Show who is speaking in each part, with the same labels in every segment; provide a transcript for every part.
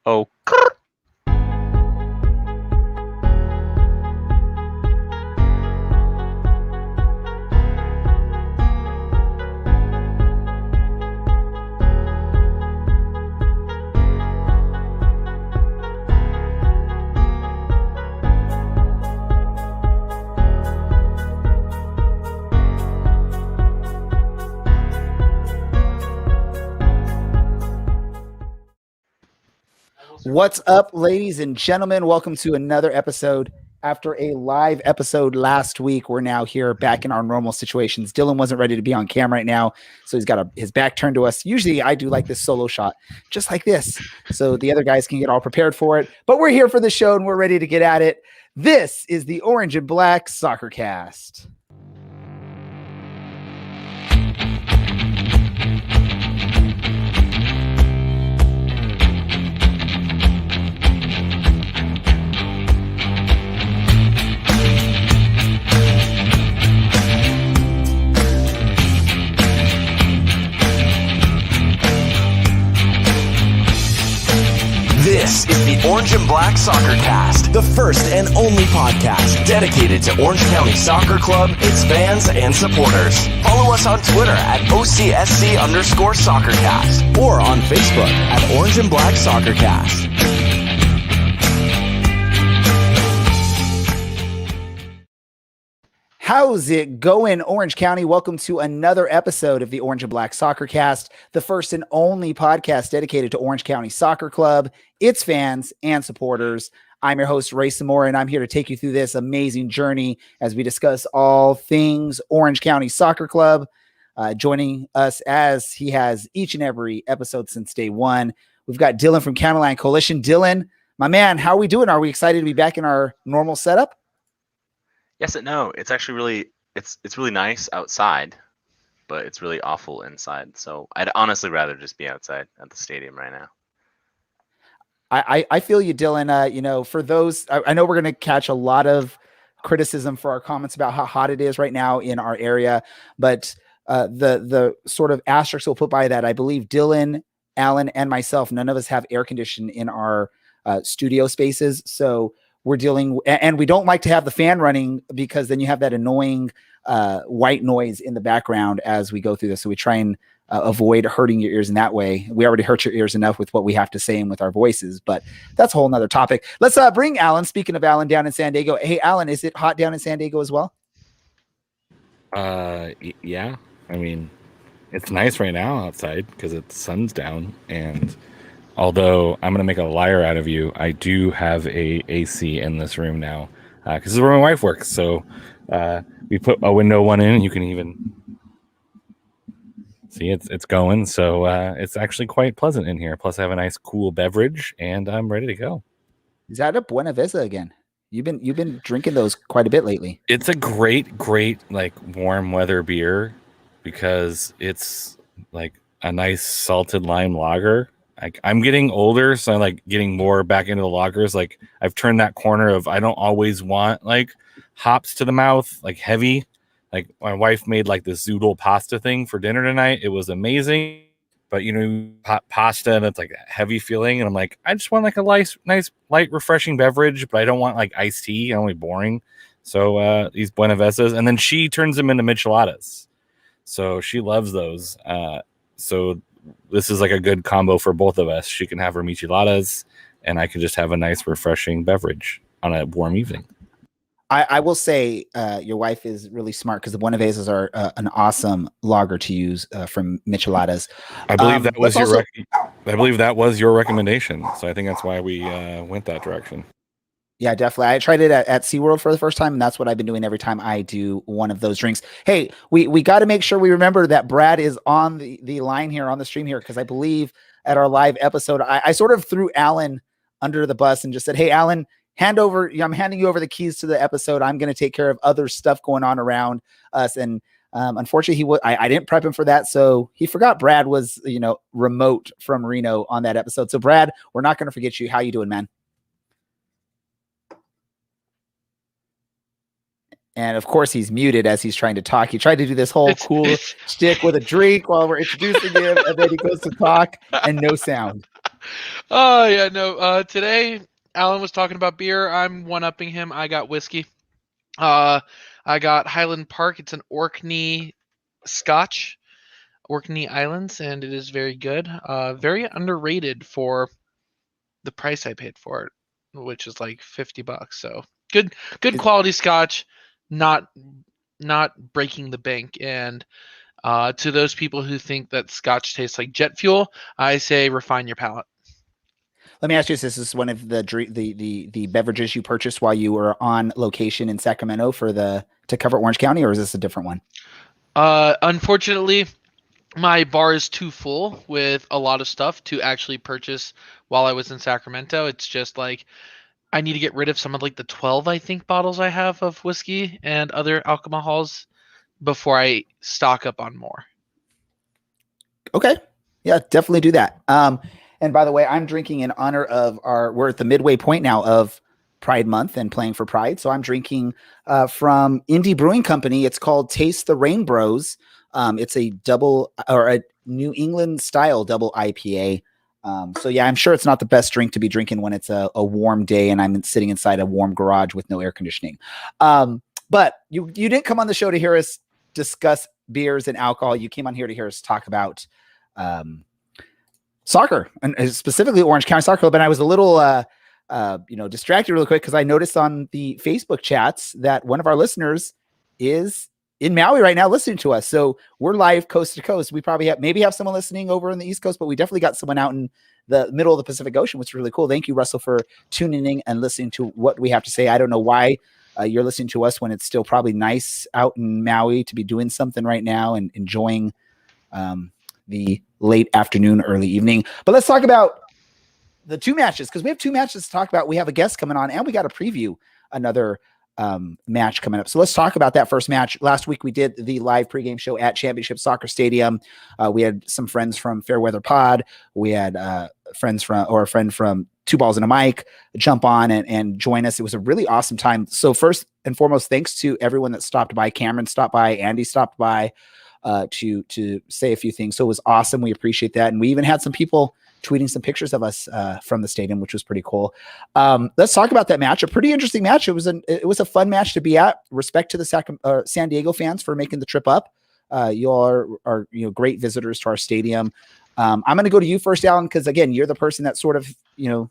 Speaker 1: Oh,
Speaker 2: What's up, ladies and gentlemen? Welcome to another episode. After a live episode last week, we're now here back in our normal situations. Dylan wasn't ready to be on camera right now, so he's got his back turned to us. Usually I do like this solo shot, just like this, so the other guys can get all prepared for it. But we're here for the show, and we're ready to get at it. This is the Orange and Black Soccer Cast.
Speaker 3: This is the Orange and Black Soccer Cast, the first and only podcast dedicated to Orange County Soccer Club, its fans, and supporters. Follow us on Twitter at OCSC_SoccerCast or on Facebook at Orange and Black Soccer Cast.
Speaker 2: How's it going, Orange County? Welcome to another episode of the Orange and Black Soccer Cast, the first and only podcast dedicated to Orange County Soccer Club, its fans, and supporters. I'm your host, Ray Samora, and I'm here to take you through this amazing journey as we discuss all things Orange County Soccer Club. Joining us as he has each and every episode since day one, we've got Dylan from County Line Coalition. Dylan, my man, how are we doing? Are we excited to be back in our normal setup?
Speaker 1: yes and no. It's actually really it's really nice outside, but it's really awful inside. So I'd honestly rather just be outside at the stadium right now.
Speaker 2: I feel you, Dylan. For those, I know we're going to catch a lot of criticism for our comments about how hot it is right now in our area, but the sort of asterisk we'll put by that, I believe Dylan, Alan, and myself, none of us have air conditioning in our studio spaces, so we're dealing, and we don't like to have the fan running because then you have that annoying white noise in the background as we go through this. So we try and avoid hurting your ears in that way. We already hurt your ears enough with what we have to say and with our voices, but that's a whole nother topic. Let's bring Alan. Speaking of Alan down in San Diego. Hey, Alan, is it hot down in San Diego as well?
Speaker 4: Yeah. I mean, it's nice right now outside because the sun's down, and although I'm going to make a liar out of you, I do have a AC in this room now because this is where my wife works. So we put a window one in, and you can even see it's going. So it's actually quite pleasant in here. Plus, I have a nice cool beverage, and I'm ready to go.
Speaker 2: Is that a Buena Vista again? You've been drinking those quite a bit lately.
Speaker 4: It's a great like warm weather beer because it's like a nice salted lime lager. I'm getting older, so I'm like getting more back into the lagers. Like I've turned that corner of I don't always want like hops to the mouth, like heavy. Like my wife made like this zoodle pasta thing for dinner tonight. It was amazing, but pasta and it's like a heavy feeling. And I'm like, I just want like a nice light, refreshing beverage, but I don't want like iced tea. I don't want boring. So these Buena Vistas, and then she turns them into micheladas. So she loves those. So this is like a good combo for both of us. She can have her micheladas, and I can just have a nice, refreshing beverage on a warm evening.
Speaker 2: I will say your wife is really smart because the Buena Vistas are an awesome lager to use from micheladas.
Speaker 4: I believe that was I believe that was your recommendation. So I think that's why we went that direction.
Speaker 2: Yeah, definitely. I tried it at SeaWorld for the first time, and that's what I've been doing every time I do one of those drinks. Hey, we got to make sure we remember that Brad is on the line here, on the stream here, because I believe at our live episode, I sort of threw Alan under the bus and just said, hey, Alan, I'm handing you over the keys to the episode. I'm going to take care of other stuff going on around us. And unfortunately, I didn't prep him for that, so he forgot Brad was remote from Reno on that episode. So Brad, we're not going to forget you. How you doing, man? And of course, he's muted as he's trying to talk. He tried to do this whole cool shtick with a drink while we're introducing him, and then he goes to talk and no sound.
Speaker 5: Oh yeah, no. Today Alan was talking about beer. I'm one-upping him. I got whiskey. I got Highland Park. It's an Orkney Scotch, Orkney Islands, and it is very good. Very underrated for the price I paid for it, which is like $50. So good quality Scotch, not breaking the bank. And to those people who think that Scotch tastes like jet fuel, I say refine your palate.
Speaker 2: Let me ask you this: is one of the beverages you purchased while you were on location in Sacramento to cover Orange County, or is this a different one?
Speaker 5: Unfortunately, my bar is too full with a lot of stuff to actually purchase while I was in Sacramento. It's just like I need to get rid of some of like the 12 I think bottles I have of whiskey and other alcohols before I stock up on more.
Speaker 2: Okay. Yeah, definitely do that. And by the way, I'm drinking in honor of we're at the midway point now of Pride Month and playing for Pride. So I'm drinking from Indie Brewing Company. It's called Taste the Rain Bros. It's a New England style double IPA. So yeah, I'm sure it's not the best drink to be drinking when it's a warm day and I'm sitting inside a warm garage with no air conditioning. But you didn't come on the show to hear us discuss beers and alcohol. You came on here to hear us talk about soccer, and specifically Orange County Soccer Club. And I was a little distracted really quick because I noticed on the Facebook chats that one of our listeners is in Maui right now listening to us. So we're live coast to coast. We probably have someone listening over in the East Coast, but we definitely got someone out in the middle of the Pacific Ocean, which is really cool. Thank you, Russell, for tuning in and listening to what we have to say. I don't know why you're listening to us when it's still probably nice out in Maui to be doing something right now and enjoying the late afternoon, early evening. But let's talk about the two matches, because we have two matches to talk about. We have a guest coming on and we got to preview another match coming up. So let's talk about that first match. Last week we did the live pregame show at Championship Soccer Stadium. We had some friends from Fairweather Pod. We had a friend from Two Balls and a Mic jump on and join us. It was a really awesome time. So first and foremost, thanks to everyone that stopped by. Cameron stopped by, Andy stopped by to say a few things. So it was awesome. We appreciate that. And we even had some people tweeting some pictures of us from the stadium, which was pretty cool. Let's talk about that match. A pretty interesting match. It was a fun match to be at. Respect to the San Diego fans for making the trip up. You all are great visitors to our stadium. I'm going to go to you first, Alan, because again, you're the person that sort of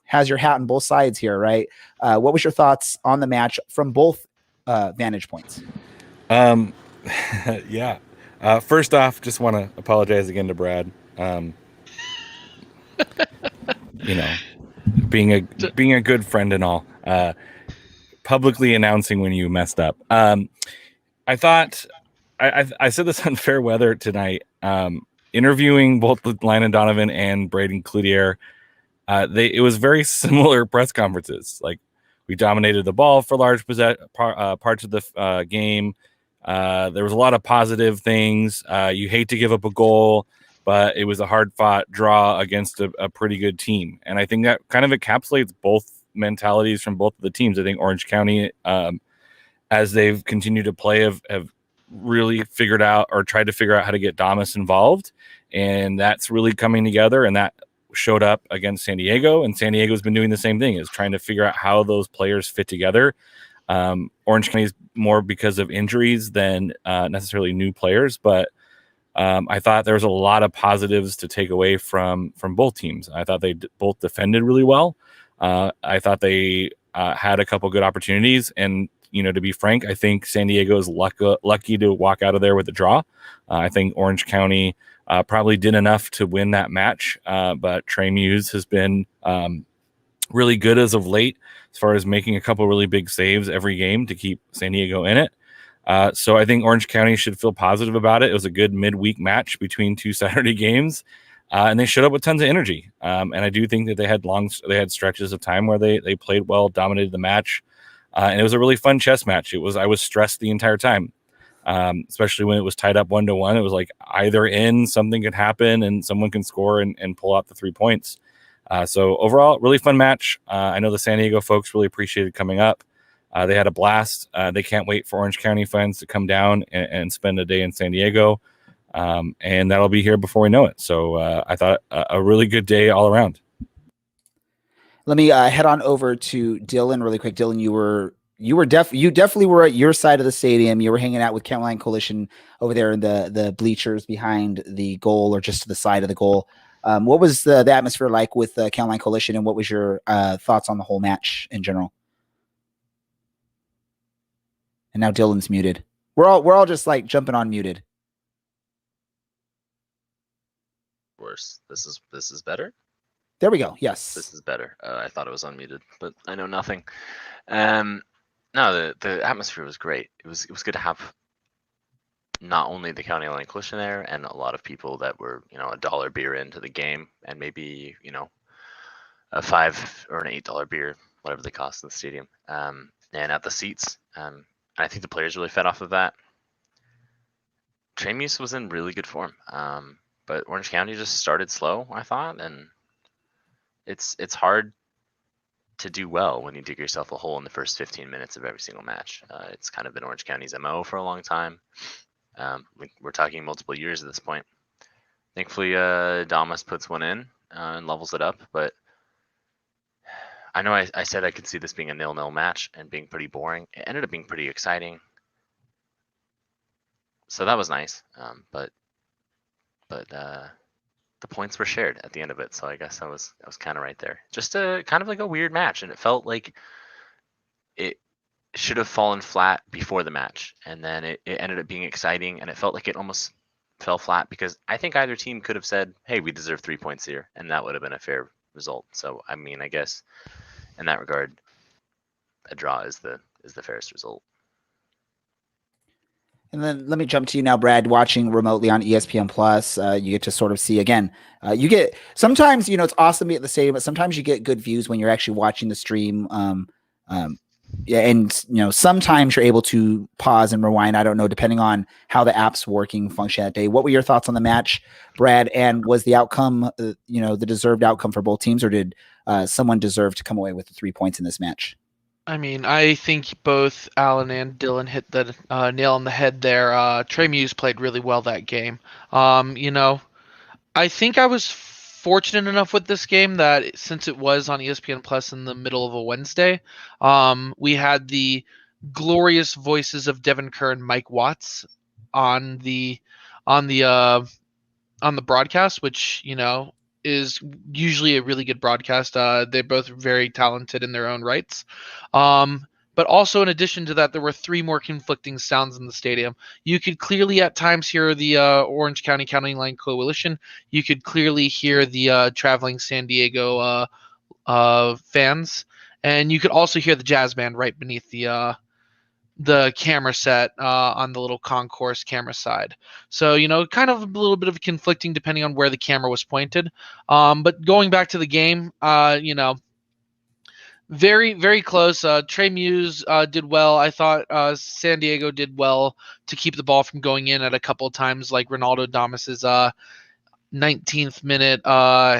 Speaker 2: has your hat on both sides here, right? What was your thoughts on the match from both vantage points?
Speaker 4: Yeah. First off, just want to apologize again to Brad. Being a good friend and all, publicly announcing when you messed up. I thought I said this on Fair Weather tonight. Interviewing both Landon Donovan and Braden Cloutier, it was very similar press conferences. Like, we dominated the ball for large parts of the game. There was a lot of positive things. You hate to give up a goal, but it was a hard-fought draw against a pretty good team. And I think that kind of encapsulates both mentalities from both of the teams. I think Orange County, as they've continued to play, have really figured out or tried to figure out how to get Damas involved. And that's really coming together. And that showed up against San Diego. And San Diego's been doing the same thing, is trying to figure out how those players fit together. Orange County is more because of injuries than necessarily new players, but I thought there was a lot of positives to take away from both teams. I thought they both defended really well. I thought they had a couple good opportunities, and to be frank, I think San Diego is lucky to walk out of there with a draw. I think Orange County probably did enough to win that match, but Trey Muse has been really good as of late, as far as making a couple really big saves every game to keep San Diego in it. So I think Orange County should feel positive about it. It was a good midweek match between two Saturday games, and they showed up with tons of energy. And I do think that they had stretches of time where they played well, dominated the match, and it was a really fun chess match. I was stressed the entire time, especially when it was tied up 1-1. It was like either end, something could happen, and someone can score and pull out the 3 points. So overall, really fun match. I know the San Diego folks really appreciated coming up. They had a blast. They can't wait for Orange County fans to come down and spend a day in San Diego. And that'll be here before we know it. So I thought a really good day all around.
Speaker 2: Let me head on over to Dylan really quick. Dylan, you definitely were at your side of the stadium. You were hanging out with Caroline Coalition over there in the bleachers behind the goal or just to the side of the goal. What was the atmosphere like with the Caroline Coalition, and what was your thoughts on the whole match in general? And now Dylan's muted. We're all just like jumping on muted.
Speaker 1: Worse. This is better.
Speaker 2: There we go. Yes.
Speaker 1: This is better. I thought it was unmuted, but I know nothing. No, the atmosphere was great. It was good to have not only the County Line Coalition there and a lot of people that were, $1 beer into the game and maybe, a $5 or an $8 beer, whatever they cost in the stadium. And at the seats. I think the players really fed off of that. Primos was in really good form. But Orange County just started slow, I thought, and it's hard to do well when you dig yourself a hole in the first 15 minutes of every single match. It's kind of been Orange County's MO for a long time. We're talking multiple years at this point. Thankfully, Damas puts one in and levels it up, but I know I said I could see this being a 0-0 match and being pretty boring. It ended up being pretty exciting. So that was nice, but the points were shared at the end of it, so I guess I was kind of right there. Just a kind of like a weird match, and it felt like it should have fallen flat before the match, and then it ended up being exciting, and it felt like it almost fell flat because I think either team could have said, "Hey, we deserve 3 points here," and that would have been a fair result. So I mean, I guess in that regard, a draw is the fairest result.
Speaker 2: And then let me jump to you now, Brad, watching remotely on ESPN Plus. You get to sort of see again, you get sometimes, it's awesome to be at the stadium, but sometimes you get good views when you're actually watching the stream. Yeah. And, sometimes you're able to pause and rewind. I don't know, depending on how the app's working function that day. What were your thoughts on the match, Brad? And was the outcome, the deserved outcome for both teams, or did someone deserve to come away with the 3 points in this match?
Speaker 5: I mean, I think both Alan and Dylan hit the nail on the head there. Primos played really well that game. I think I was fortunate enough with this game that since it was on ESPN Plus in the middle of a Wednesday, we had the glorious voices of Devin Kerr and Mike Watts on the broadcast, which is usually a really good broadcast. They're both very talented in their own rights. But also in addition to that, there were 3 more conflicting sounds in the stadium. You could clearly at times hear the Orange County County Line Coalition. You could clearly hear the traveling San Diego fans. And you could also hear the jazz band right beneath the camera set on the little concourse camera side. So, kind of a little bit of conflicting depending on where the camera was pointed. But going back to the game, very, very close. Primos did well. I thought San Diego did well to keep the ball from going in at a couple of times, like Ronaldo Damas's 19th minute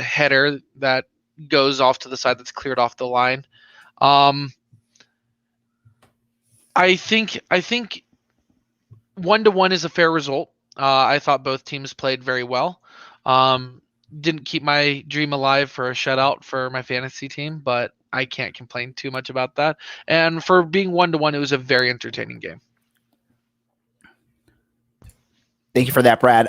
Speaker 5: header that goes off to the side that's cleared off the line. I think 1-1 is a fair result. I thought both teams played very well. Didn't keep my dream alive for a shutout for my fantasy team, but I can't complain too much about that. And for being 1-1, it was a very entertaining game.
Speaker 2: Thank you for that, Brad.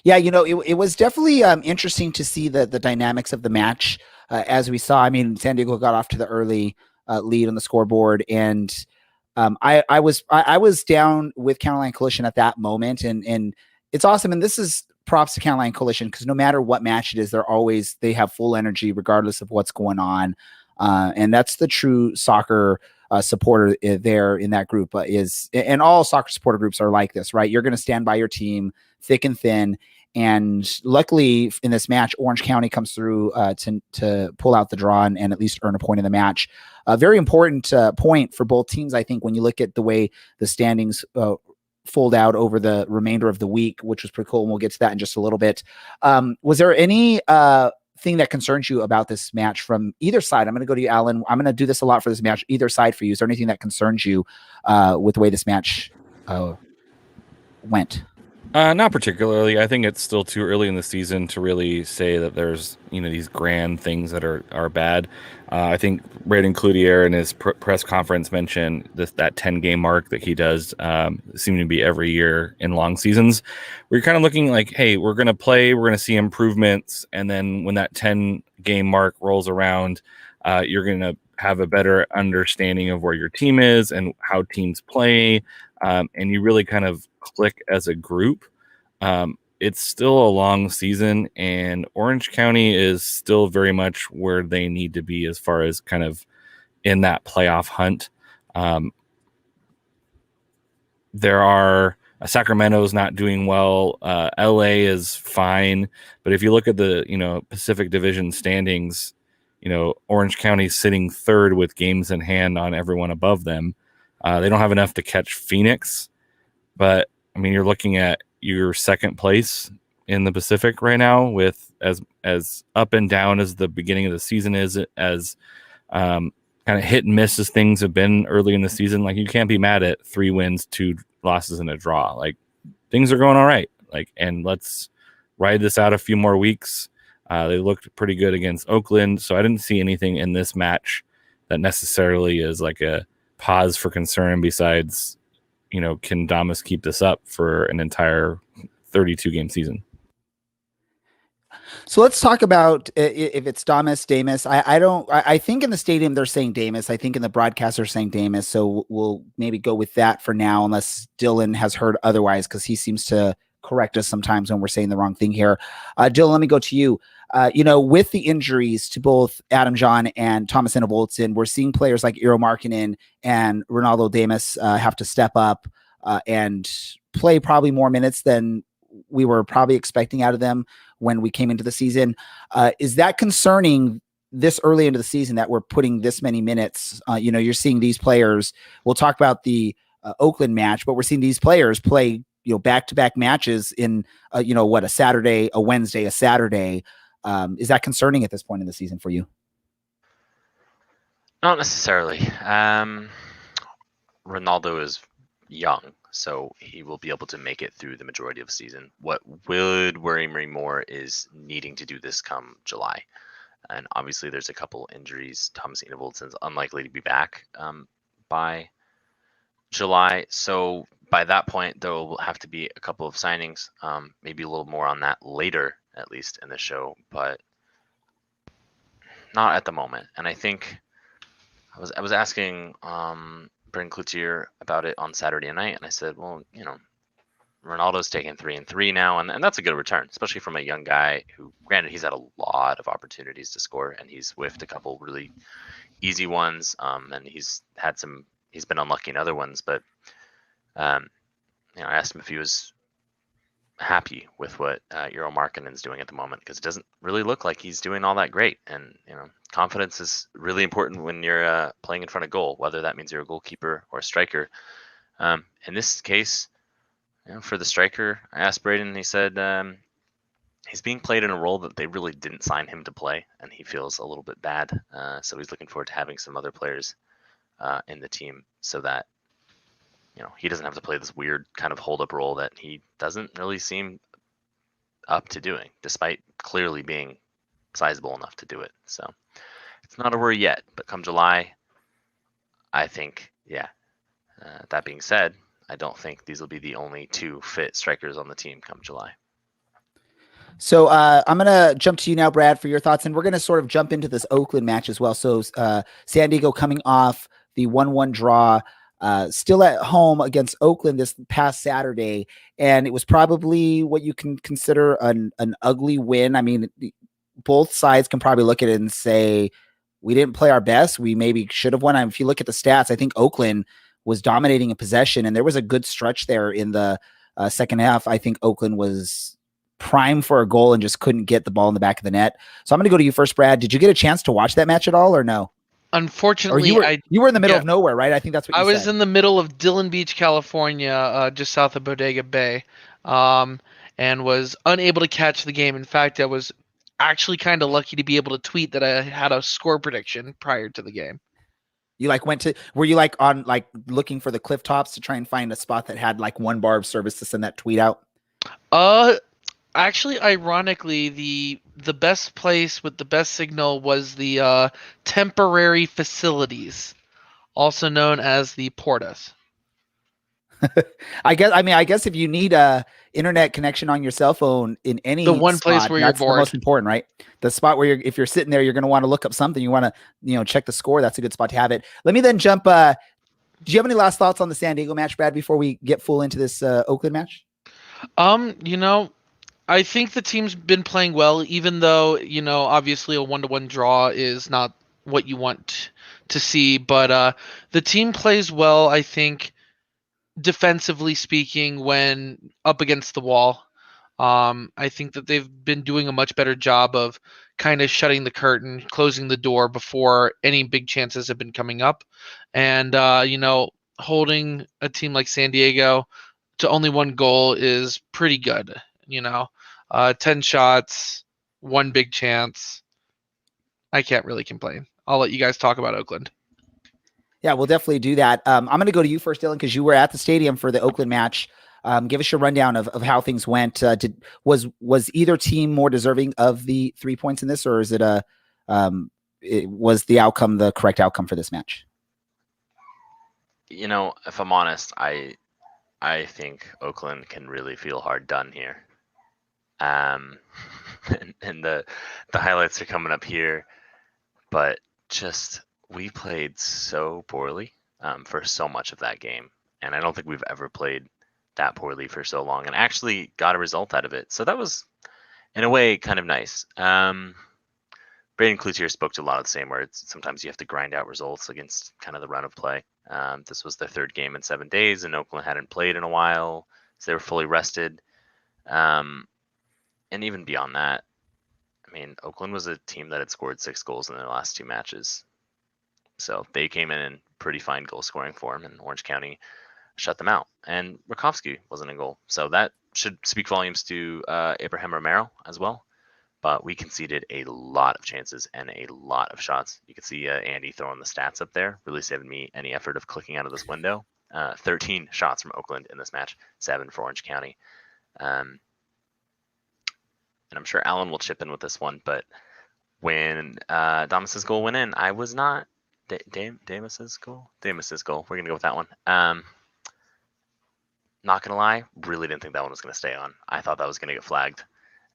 Speaker 2: It was definitely interesting to see the dynamics of the match as we saw. I mean, San Diego got off to the early lead on the scoreboard, and I was down with County Line Coalition at that moment, and it's awesome. And this is props to County Line Coalition because no matter what match it is, they have full energy regardless of what's going on, and that's the true soccer supporter there in that group and all soccer supporter groups are like this, right? You're going to stand by your team thick and thin. And luckily in this match, Orange County comes through to pull out the draw and at least earn a point in the match. A very important point for both teams, I think, when you look at the way the standings fold out over the remainder of the week, which was pretty cool. And we'll get to that in just a little bit. Was there any thing that concerns you about this match from either side? I'm going to go to you, Alan. I'm going to do this a lot for this match, either side for you. Is there anything that concerns you with the way this match went?
Speaker 4: Not particularly. I think it's still too early in the season to really say that there's these grand things that are bad. I think Braden Cloutier in his press conference mentioned that 10-game mark that he does seem to be every year in long seasons. We're kind of looking like, hey, we're going to play, we're going to see improvements, and then when that 10-game mark rolls around, you're going to have a better understanding of where your team is and how teams play, and you really kind of click as a group. It's still a long season, and Orange County is still very much where they need to be as far as kind of in that playoff hunt. There are Sacramento's not doing well. LA is fine, but if you look at the Pacific Division standings, Orange County's sitting third with games in hand on everyone above them. They don't have enough to catch Phoenix, but I mean, you're looking at your second place in the Pacific right now, with as up and down as the beginning of the season is, as kind of hit and miss as things have been early in the season. Like, you can't be mad at 3 wins, 2 losses, and a draw. Like, things are going all right. Like, and let's ride this out a few more weeks. They looked pretty good against Oakland, so I didn't see anything in this match that necessarily is like a pause for concern besides, can Damas keep this up for an entire 32-game season?
Speaker 2: So let's talk about if it's Damas. I think in the stadium they're saying Damas. I think in the broadcast they're saying Damas. So we'll maybe go with that for now, unless Dylan has heard otherwise, because he seems to correct us sometimes when we're saying the wrong thing here. Dylan, let me go to you. With the injuries to both Adam John and Thomas Inneboltson, we're seeing players like Eero Markkinen and Ronaldo Damas have to step up and play probably more minutes than we were probably expecting out of them when we came into the season. Is that concerning this early into the season that we're putting this many minutes? You're seeing these players. We'll talk about the Oakland match, but we're seeing these players play, back-to-back matches in, a Saturday, a Wednesday, a Saturday. Is that concerning at this point in the season for you?
Speaker 1: Not necessarily. Ronaldo is young, so he will be able to make it through the majority of the season. What would worry me more is needing to do this come July. And obviously there's a couple injuries. Thomas Inneboltson's unlikely to be back by July. So by that point, there will have to be a couple of signings, maybe a little more on that later, at least in the show, but not at the moment. And I think I was asking Braden Cloutier about it on Saturday night, and I said, well, Ronaldo's taking 3 and 3 now, and that's a good return, especially from a young guy who, granted, he's had a lot of opportunities to score, and he's whiffed a couple really easy ones, and he's been unlucky in other ones, but I asked him if he was happy with what Eero Markkinen's doing at the moment, because it doesn't really look like he's doing all that great. And confidence is really important when you're playing in front of goal, whether that means you're a goalkeeper or a striker. In this case, for the striker, I asked Braden, and he said he's being played in a role that they really didn't sign him to play, and he feels a little bit bad. So he's looking forward to having some other players in the team so that he doesn't have to play this weird kind of hold-up role that he doesn't really seem up to doing, despite clearly being sizable enough to do it. So it's not a worry yet, but come July, I think, that being said, I don't think these will be the only 2 fit strikers on the team come July.
Speaker 2: So I'm going to jump to you now, Brad, for your thoughts, and we're going to sort of jump into this Oakland match as well. So San Diego coming off the 1-1 draw, still at home against Oakland this past Saturday, and it was probably what you can consider an ugly win. I mean, both sides can probably look at it and say, we didn't play our best. We maybe should have won. If you look at the stats, I think Oakland was dominating in possession, and there was a good stretch there in the second half. I think Oakland was prime for a goal and just couldn't get the ball in the back of the net. So I'm going to go to you first, Brad. Did you get a chance to watch that match at all, or no?
Speaker 5: Unfortunately,
Speaker 2: you were in the middle of nowhere, right? I think that's what you said.
Speaker 5: I was in the middle of Dillon Beach, California, just south of Bodega Bay, and was unable to catch the game. In fact, I was actually kind of lucky to be able to tweet that I had a score prediction prior to the game.
Speaker 2: You were you on looking for the cliff tops to try and find a spot that had 1 bar of service to send that tweet out?
Speaker 5: Actually, ironically, the best place with the best signal was the temporary facilities, also known as the portas.
Speaker 2: I guess if you need a internet connection on your cell phone in
Speaker 5: The
Speaker 2: any
Speaker 5: one place
Speaker 2: spot,
Speaker 5: where you're
Speaker 2: that's the
Speaker 5: bored.
Speaker 2: most important, right? The spot where if you're sitting there, you're going to want to look up something. You want to, check the score. That's a good spot to have it. Let me then jump. Do you have any last thoughts on the San Diego match, Brad, before we get full into this Oakland match?
Speaker 5: I think the team's been playing well, even though, obviously a 1-1 draw is not what you want to see. But the team plays well, I think, defensively speaking, when up against the wall. I think that they've been doing a much better job of kind of shutting the curtain, closing the door before any big chances have been coming up. And, holding a team like San Diego to only one goal is pretty good. 10 shots, one big chance. I can't really complain. I'll let you guys talk about Oakland.
Speaker 2: Yeah, we'll definitely do that. I'm going to go to you first, Dylan, because you were at the stadium for the Oakland match. Give us your rundown of how things went. Was either team more deserving of the 3 points in this, or is was the outcome the correct outcome for this match?
Speaker 1: If I'm honest, I think Oakland can really feel hard done here. And the highlights are coming up here, but just we played so poorly for so much of that game, and I don't think we've ever played that poorly for so long, and actually got a result out of it. So that was, in a way, kind of nice. Braden Cloutier spoke to a lot of the same words. Sometimes you have to grind out results against kind of the run of play. This was their third game in 7 days, and Oakland hadn't played in a while, so they were fully rested. And even beyond that, Oakland was a team that had scored 6 goals in their last 2 matches. So they came in pretty fine goal scoring form, and Orange County shut them out. And Rakowski wasn't in goal. So that should speak volumes to Abraham Romero as well. But we conceded a lot of chances and a lot of shots. You can see Andy throwing the stats up there, really saving me any effort of clicking out of this window. 13 shots from Oakland in this match, 7 for Orange County. And I'm sure Alan will chip in with this one, but when Damas's goal went in, I was not Damas's goal. We're gonna go with that one. Not gonna lie, really didn't think that one was gonna stay on. I thought that was gonna get flagged,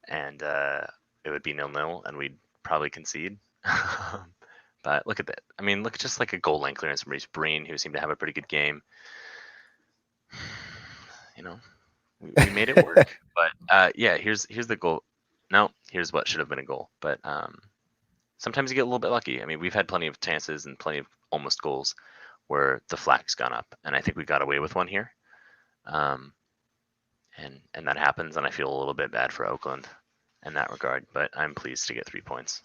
Speaker 1: and it would be 0-0, and we'd probably concede. But look at that. Look at just like a goal line clearance from Reece Breen, who seemed to have a pretty good game. We made it work. But yeah, here's the goal. No, here's what should have been a goal. But sometimes you get a little bit lucky. We've had plenty of chances and plenty of almost goals where the flag's gone up, and I think we got away with one here. And that happens, and I feel a little bit bad for Oakland in that regard, but I'm pleased to get 3 points.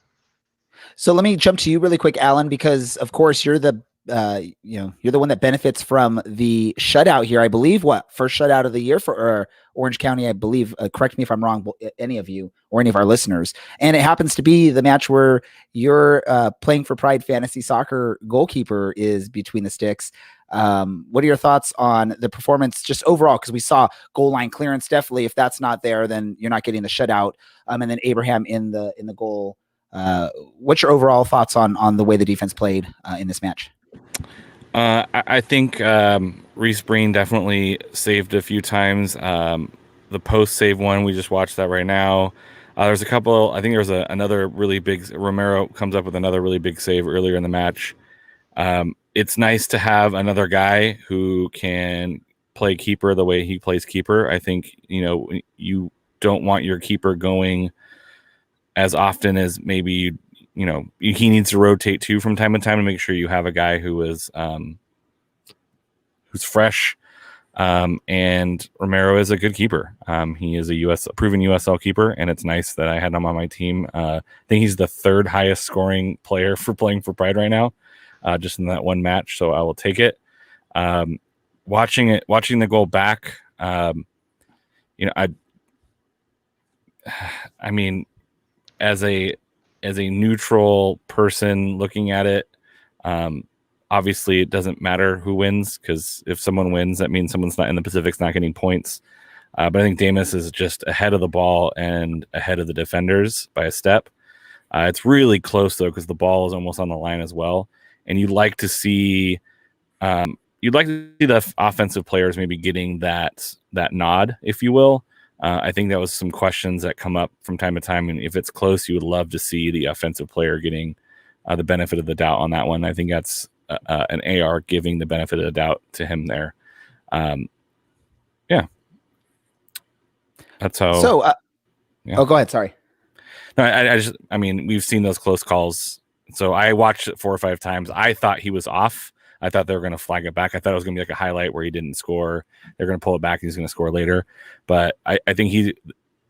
Speaker 2: So let me jump to you really quick, Alan, because of course you're the you're the one that benefits from the shutout here. I believe first shutout of the year for Orange County, I believe. Correct me if I'm wrong, any of you or any of our listeners. And it happens to be the match where your playing for Pride Fantasy Soccer goalkeeper is between the sticks. What are your thoughts on the performance just overall? Because we saw goal line clearance. Definitely, if that's not there, then you're not getting the shutout. And then Abraham in the goal. What's your overall thoughts on the way the defense played in this match?
Speaker 4: I think Reece Breen definitely saved a few times. The post save one, we just watched that right now. There's a couple. I think there was another really big. Romero comes up with another really big save earlier in the match. It's nice to have another guy who can play keeper the way he plays keeper. I think you don't want your keeper going as often as maybe he needs to rotate too from time to time to make sure you have a guy who is who's fresh. And Romero is a good keeper. He is a proven USL keeper, and it's nice that I had him on my team. I think he's the 3rd highest scoring player for playing for Pride right now, just in that one match. So I will take it. Watching the goal back, as a neutral person looking at it, obviously it doesn't matter who wins, because if someone wins, that means someone's not in the Pacific's not getting points. But I think Damus is just ahead of the ball and ahead of the defenders by a step. It's really close though, because the ball is almost on the line as well. And you'd like to see the offensive players maybe getting that nod, if you will. I think that was some questions that come up from time to time, and if it's close, you would love to see the offensive player getting the benefit of the doubt on that one. I think that's an AR giving the benefit of the doubt to him there. Yeah, that's how.
Speaker 2: So,
Speaker 4: yeah.
Speaker 2: Oh, go ahead. Sorry.
Speaker 4: No, I mean, we've seen those close calls. So I watched it 4 or 5 times. I thought he was off. I thought they were going to flag it back. I thought it was going to be like a highlight where he didn't score. They're going to pull it back. And he's going to score later. But I think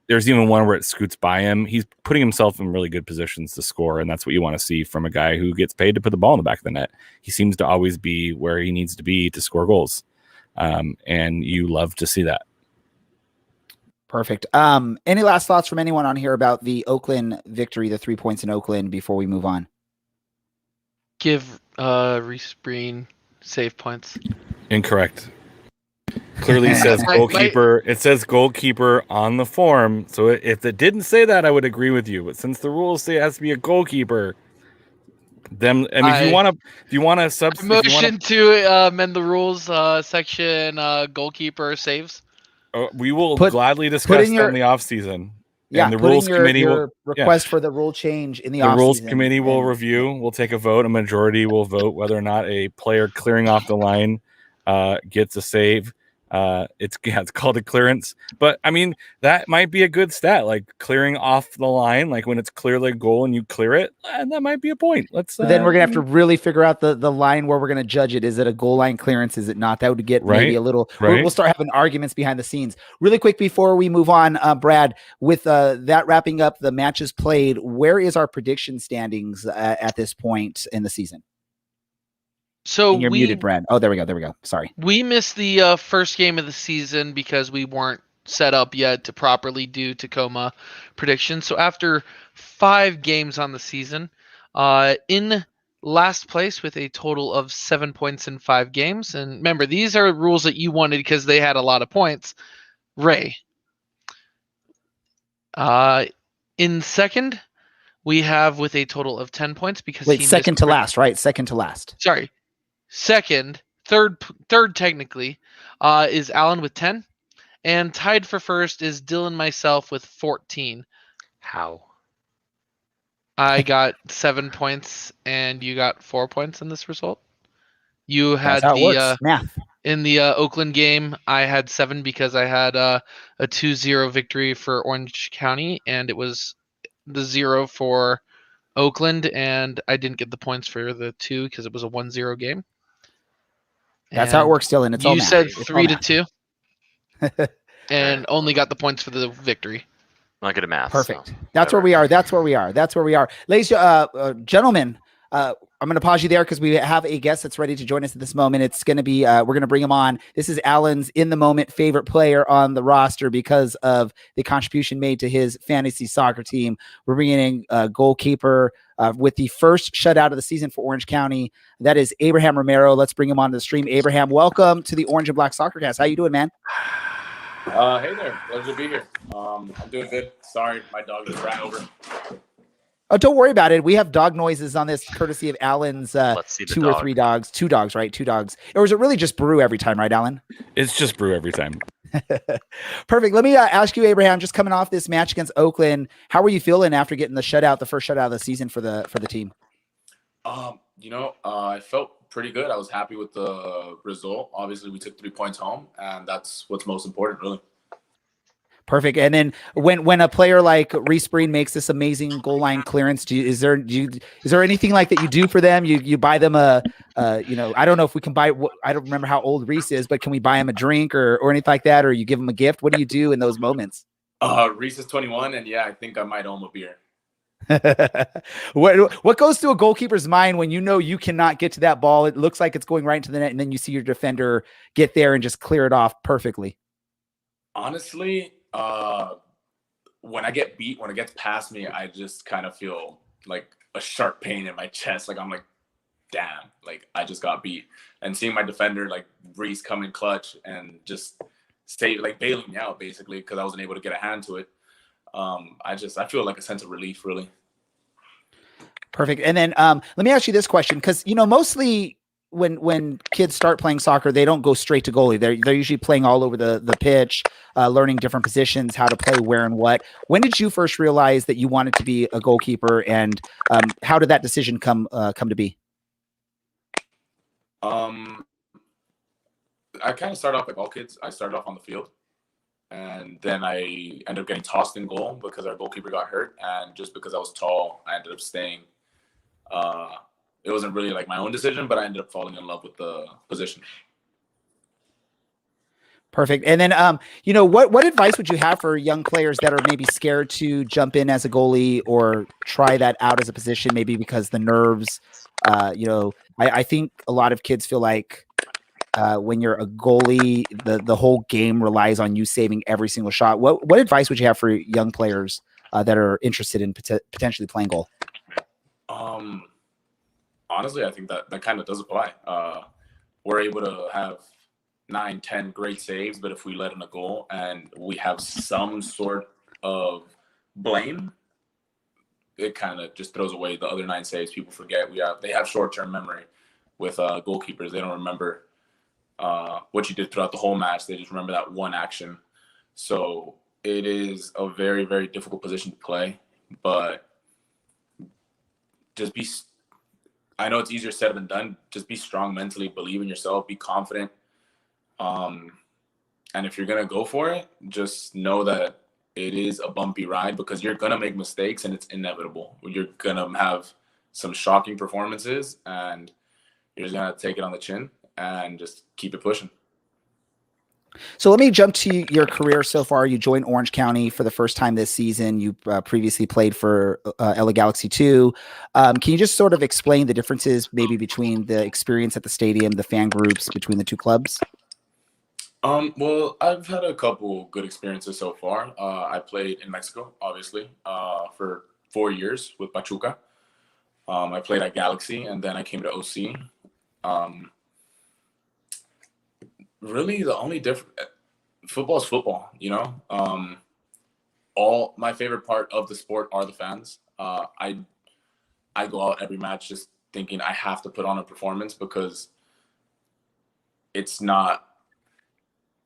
Speaker 4: there's even one where it scoots by him. He's putting himself in really good positions to score. And that's what you want to see from a guy who gets paid to put the ball in the back of the net. He seems to always be where he needs to be to score goals. And you love to see that.
Speaker 2: Perfect. Any last thoughts from anyone on here about the Oakland victory, the 3 points in Oakland, before we move on?
Speaker 5: Give Reese Breen save points.
Speaker 4: Incorrect. Clearly says goalkeeper. It says goalkeeper on the form. So if it didn't say that, I would agree with you. But since the rules say it has to be a goalkeeper, if you want to substitute,
Speaker 5: motion to amend the rules section goalkeeper saves.
Speaker 4: We will gladly discuss that in the off season.
Speaker 2: Yeah,
Speaker 4: and the rules committee will
Speaker 2: request for the rule change in the
Speaker 4: off-season. The rules committee will review. We'll take a vote. A majority will vote whether or not a player clearing off the line gets a save. It's called a clearance, but I mean that might be a good stat, like clearing off the line, like when it's clearly a goal and you clear it, and that might be a point.
Speaker 2: Then we're gonna have to really figure out the line where we're gonna judge it. Is it a goal line clearance? Is it not? That would get maybe a little. Right. We'll start having arguments behind the scenes. Really quick before we move on, Brad, with that wrapping up the matches played, where is our prediction standings at this point in the season?
Speaker 5: So
Speaker 2: you're muted, Brad. Oh, there we go. Sorry.
Speaker 5: We missed the first game of the season because we weren't set up yet to properly do Tacoma predictions. So after 5 games on the season, in last place with a total of 7 points in 5 games. And remember, these are rules that you wanted because they had a lot of points. Ray. In second, we have with a total of 10 points because
Speaker 2: second to last, right? Second to last.
Speaker 5: Sorry. Third technically, is Alan with 10, and tied for first is Dylan myself with 14.
Speaker 1: How?
Speaker 5: I got 7 points, and you got 4 points in this result. You had
Speaker 2: math
Speaker 5: in the Oakland game. I had 7 because I had a 2-0 victory for Orange County, and it was the 0 for Oakland, and I didn't get the points for the 2 because it was a 1-0 game.
Speaker 2: That's how it works, Dylan. It's all math.
Speaker 5: You said 3-2, and only got the points for the victory.
Speaker 1: I'm not good at math.
Speaker 2: Perfect. So That's where we are. Ladies, gentlemen, I'm going to pause you there because we have a guest that's ready to join us at this moment. It's going to be, we're going to bring him on. This is Alan's in the moment favorite player on the roster because of the contribution made to his fantasy soccer team. We're bringing in a goalkeeper with the first shutout of the season for Orange County. That is Abraham Romero. Let's bring him on to the stream. Abraham, welcome to the Orange and Black Soccer Cast. How you doing, man?
Speaker 6: Hey there. Pleasure to be here. I'm doing good. Sorry, my dog just ran over.
Speaker 2: Oh, don't worry about it. We have dog noises on this, courtesy of Alan's 2 or 3 dogs. 2 dogs, right? 2 dogs. Or is it really just brew every time, right, Alan?
Speaker 4: It's just brew every time.
Speaker 2: Perfect. Let me ask you, Abraham, just coming off this match against Oakland, how were you feeling after getting the first shutout of the season for the team?
Speaker 6: I felt pretty good. I was happy with the result. Obviously, we took 3 points home, and that's what's most important, really.
Speaker 2: Perfect. And then when a player like Reese Breen makes this amazing goal line clearance, is there anything like that you do for them? You buy them I don't know if we can buy. I don't remember how old Reese is, but can we buy him a drink or anything like that, or you give him a gift? What do you do in those moments?
Speaker 6: Reese is 21, and yeah, I think I might owe him a beer.
Speaker 2: What goes through a goalkeeper's mind when you know you cannot get to that ball? It looks like it's going right into the net, and then you see your defender get there and just clear it off perfectly.
Speaker 6: Honestly, when I get beat, when it gets past me, I just kind of feel like a sharp pain in my chest. Like I'm like, damn, like I just got beat. And seeing my defender, like Reese, come in clutch and just bailing me out basically because I wasn't able to get a hand to it. I feel like a sense of relief, really.
Speaker 2: Perfect. And then let me ask you this question, because mostly when kids start playing soccer, they don't go straight to goalie. They're usually playing all over the pitch, learning different positions, how to play where and what. When did you first realize that you wanted to be a goalkeeper, and how did that decision come to be?
Speaker 6: I kind of started off like all kids. I started off on the field, and then I ended up getting tossed in goal because our goalkeeper got hurt, and just because I was tall, I ended up staying. It wasn't really like my own decision, but I ended up falling in love with the position.
Speaker 2: Perfect. And then, what advice would you have for young players that are maybe scared to jump in as a goalie or try that out as a position, maybe because the nerves, I think a lot of kids feel like when you're a goalie, the whole game relies on you saving every single shot. What advice would you have for young players that are interested in potentially playing goal?
Speaker 6: Honestly, I think that kind of does apply. We're able to have 9, 10 great saves, but if we let in a goal and we have some sort of blame, it kind of just throws away the other 9 saves. People forget they have short-term memory with goalkeepers. They don't remember what you did throughout the whole match. They just remember that one action. So it is a very, very difficult position to play, but I know it's easier said than done. Just be strong mentally, believe in yourself, be confident. And if you're going to go for it, just know that it is a bumpy ride because you're going to make mistakes and it's inevitable. You're going to have some shocking performances and you're just going to take it on the chin and just keep it pushing.
Speaker 2: So let me jump to your career so far. You joined Orange County for the first time this season. You previously played for LA Galaxy 2. Can you just sort of explain the differences maybe between the experience at the stadium, the fan groups between the two clubs?
Speaker 6: Well, I've had a couple good experiences so far. I played in Mexico, obviously, for 4 years with Pachuca. I played at Galaxy, and then I came to OC. Really, the only difference, football is football, all my favorite part of the sport are the fans. I go out every match just thinking I have to put on a performance because it's not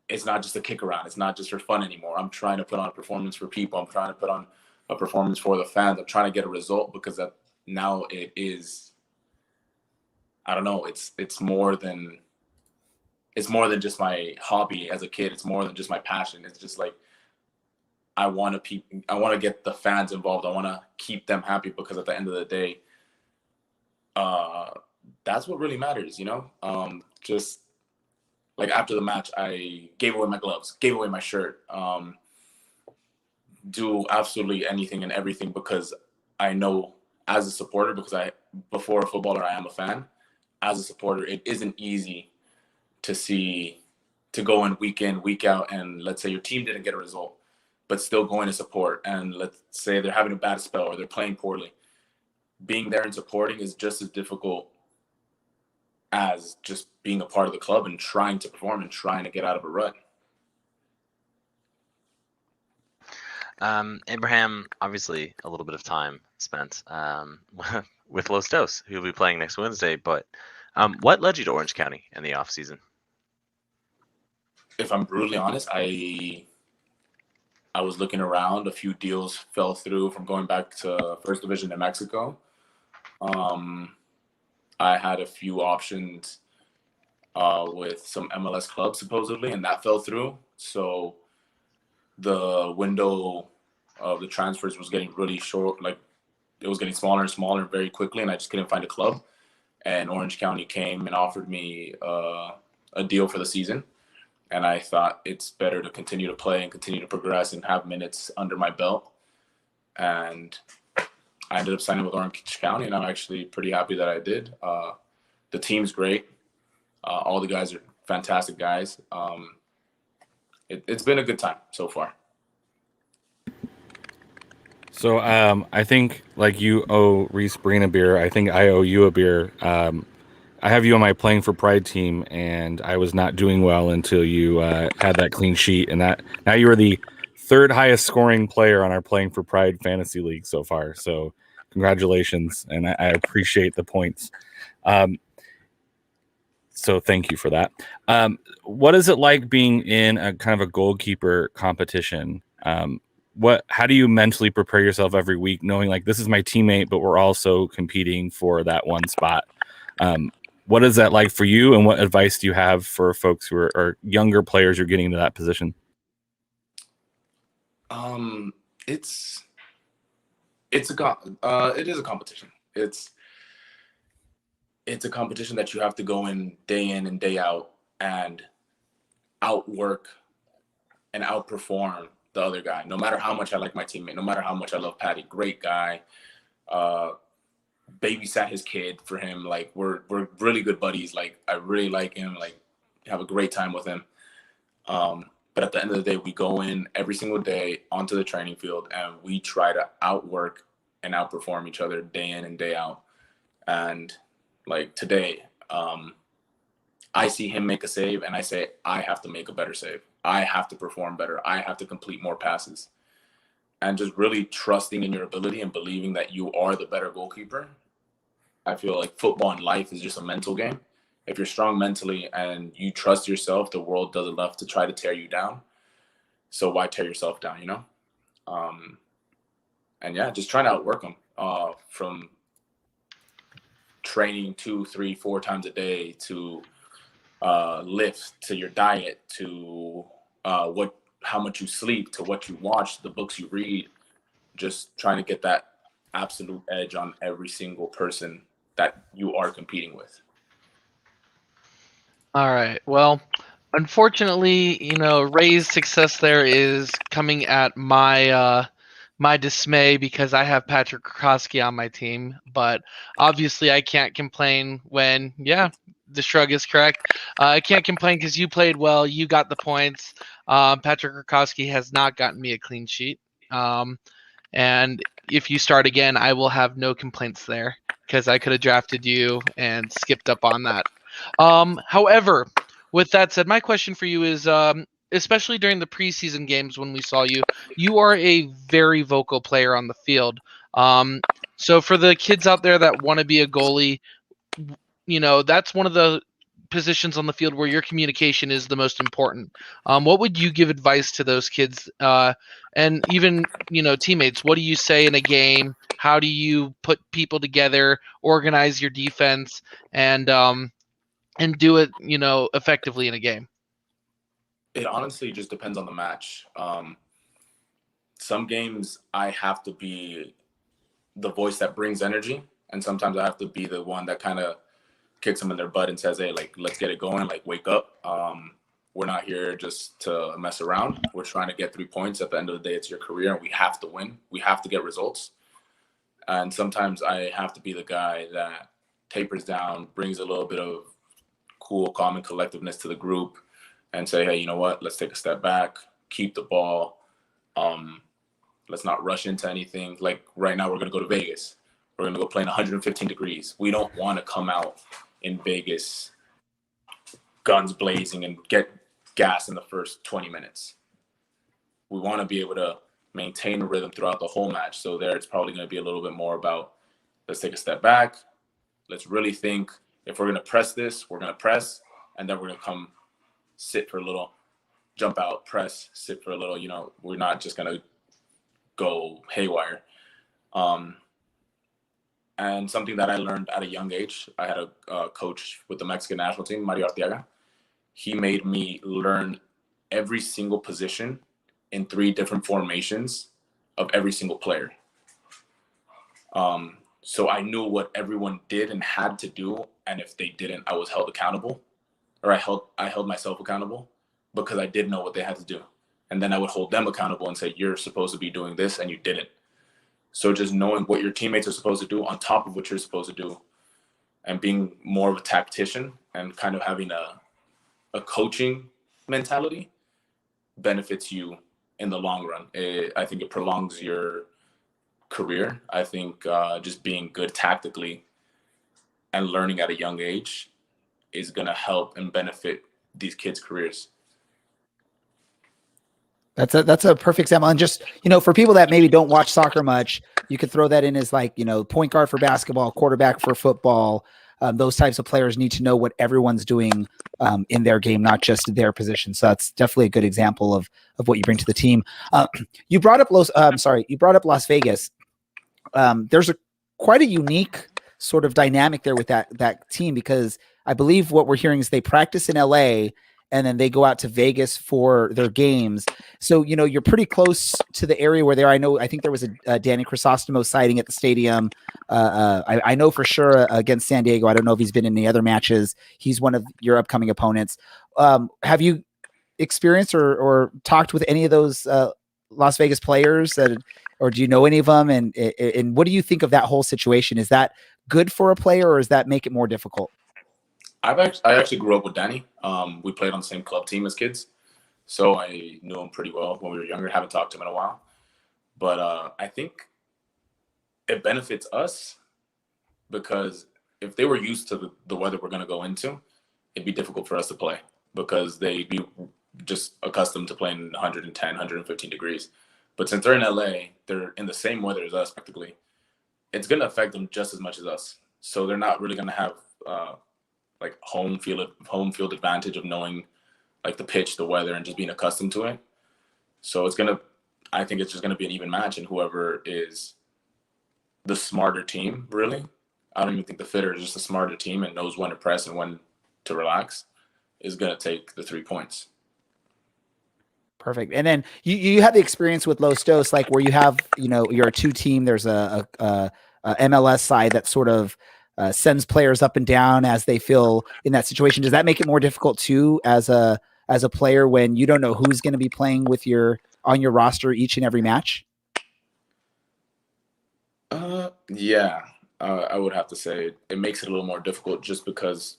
Speaker 6: just a kick around. It's not just for fun anymore. I'm trying to put on a performance for people. I'm trying to put on a performance for the fans. I'm trying to get a result because now it is, I don't know, it's more than just my hobby as a kid. It's more than just my passion. It's just like I want to get the fans involved. I want to keep them happy because at the end of the day, that's what really matters, just like after the match, I gave away my gloves, gave away my shirt, do absolutely anything and everything because I know as a supporter, before a footballer, I am a fan. As a supporter, it isn't easy to go in, week out, and let's say your team didn't get a result, but still going to support. And let's say they're having a bad spell or they're playing poorly. Being there and supporting is just as difficult as just being a part of the club and trying to perform and trying to get out of a rut.
Speaker 1: Abraham, obviously a little bit of time spent with Los Dos, who will be playing next Wednesday, but what led you to Orange County in the off season?
Speaker 6: If I'm brutally honest, I was looking around. A few deals fell through from going back to First Division in Mexico. I had a few options with some MLS clubs supposedly, and that fell through. So the window of the transfers was getting really short. Like it was getting smaller and smaller very quickly, and I just couldn't find a club. And Orange County came and offered me a deal for the season. And I thought it's better to continue to play and continue to progress and have minutes under my belt. And I ended up signing with Orange County, and I'm actually pretty happy that I did. The team's great. All the guys are fantastic guys. It's been a good time so far.
Speaker 4: So I think like you owe Reese Breen a beer. I think I owe you a beer. I have you on my Playing for Pride team, and I was not doing well until you had that clean sheet, and that now you are the third highest scoring player on our Playing for Pride fantasy league so far. So congratulations, and I appreciate the points. So thank you for that. What is it like being in a kind of a goalkeeper competition? How do you mentally prepare yourself every week, knowing like this is my teammate, but we're also competing for that one spot? What is that like for you, and what advice do you have for folks who are younger players who are getting into that position?
Speaker 6: It is a competition. It's a competition that you have to go in and day out and outwork and outperform the other guy. No matter how much I like my teammate, no matter how much I love Patty, great guy. Babysat his kid for him. Like we're really good buddies. Like I really like him. Like have a great time with him. But at the end of the day, we go in every single day onto the training field and we try to outwork and outperform each other day in and day out. And like today, I see him make a save and I say, I have to make a better save. I have to perform better. I have to complete more passes. And just really trusting in your ability and believing that you are the better goalkeeper. I feel like football and life is just a mental game. If you're strong mentally and you trust yourself, the world does enough to try to tear you down. So why tear yourself down, you know? And yeah, just trying to outwork them from training 2, 3, 4 times a day to lift, to your diet, to how much you sleep, to what you watch, the books you read, just trying to get that absolute edge on every single person that you are competing with.
Speaker 5: All right. Well, unfortunately, Ray's success there is coming at my my dismay because I have Patrick Krakowski on my team. But obviously, I can't complain when, the shrug is correct. I can't complain because you played well. You got the points. Patrick Krakowski has not gotten me a clean sheet. And if you start again, I will have no complaints there because I could have drafted you and skipped up on that. However, with that said, my question for you is, especially during the preseason games when we saw you, you are a very vocal player on the field. So for the kids out there that want to be a goalie, that's one of the positions on the field where your communication is the most important. What would you give advice to those kids, and even teammates? What do you say in a game? How do you put people together, organize your defense, and do it effectively in a game?
Speaker 6: It honestly just depends on the match. Some games I have to be the voice that brings energy, and sometimes I have to be the one that kind of kicks them in their butt and says, hey, like, let's get it going, like, wake up. We're not here just to mess around. We're trying to get 3 points. At the end of the day, it's your career, and we have to win. We have to get results. And sometimes I have to be the guy that tapers down, brings a little bit of cool, calm, and collectiveness to the group and say, hey, you know what? Let's take a step back, keep the ball. Let's not rush into anything. Like right now, we're going to go to Vegas. We're going to go play in 115 degrees. We don't want to come out in Vegas guns blazing and get gas in the first 20 minutes. We want to be able to maintain a rhythm throughout the whole match. So there, it's probably going to be a little bit more about, let's take a step back. Let's really think, if we're going to press this, we're going to press, and then we're going to come sit for a little, jump out, press, sit for a little. We're not just going to go haywire. And something that I learned at a young age, I had a coach with the Mexican national team, Mario Arteaga. He made me learn every single position in 3 different formations of every single player. So I knew what everyone did and had to do, and if they didn't, I was held accountable, or I held myself accountable because I did know what they had to do. And then I would hold them accountable and say, you're supposed to be doing this, and you didn't. So just knowing what your teammates are supposed to do on top of what you're supposed to do, and being more of a tactician and kind of having a coaching mentality benefits you in the long run. I think it prolongs your career. I think just being good tactically and learning at a young age is going to help and benefit these kids' careers.
Speaker 2: That's a perfect example. And just, for people that maybe don't watch soccer much, you could throw that in as like, point guard for basketball, quarterback for football. Those types of players need to know what everyone's doing in their game, not just their position. So that's definitely a good example of what you bring to the team. You brought up Las Vegas. There's quite a unique sort of dynamic there with that team, because I believe what we're hearing is they practice in LA and then they go out to Vegas for their games. So, you're pretty close to the area where I think there was a Danny Crisostomo sighting at the stadium. I know for sure against San Diego. I don't know if he's been in any other matches. He's one of your upcoming opponents. Have you experienced or talked with any of those Las Vegas players or do you know any of them? And what do you think of that whole situation? Is that good for a player, or does that make it more difficult?
Speaker 6: I actually grew up with Danny. We played on the same club team as kids, so I knew him pretty well when we were younger. Haven't talked to him in a while, but I think it benefits us, because if they were used to the weather we're going to go into, it'd be difficult for us to play, because they'd be just accustomed to playing 110, 115 degrees. But since they're in LA, they're in the same weather as us practically. It's going to affect them just as much as us. So they're not really going to have like home field advantage of knowing like the pitch, the weather, and just being accustomed to it. So I think it's just going to be an even match, and whoever is the smarter team, really, I don't even think the fitter is just a smarter team and knows when to press and when to relax, is going to take the 3 points.
Speaker 2: Perfect. And then you had the experience with Los Dos, like where you have, you're a two team. There's a MLS side that sort of sends players up and down as they feel in that situation. Does that make it more difficult too, as a player, when you don't know who's going to be playing on your roster each and every match?
Speaker 6: Yeah, I would have to say it makes it a little more difficult, just because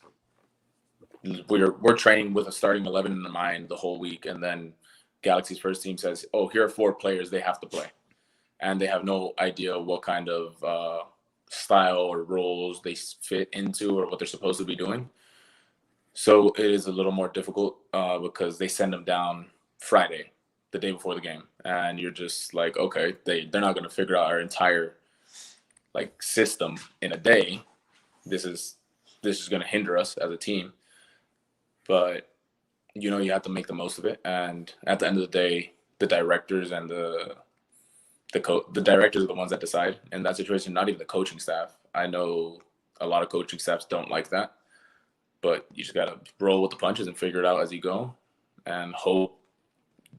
Speaker 6: we're training with a starting 11 in mind the whole week, and then Galaxy's first team says, "Oh, here are 4 players they have to play," and they have no idea what kind of style or roles they fit into or what they're supposed to be doing. So it is a little more difficult because they send them down Friday, the day before the game, and you're just like, okay, they're not going to figure out our entire like system in a day. This is going to hinder us as a team, but you have to make the most of it. And at the end of the day, the directors and the directors are the ones that decide in that situation, not even the coaching staff. I know a lot of coaching staffs don't like that, but you just got to roll with the punches and figure it out as you go and hope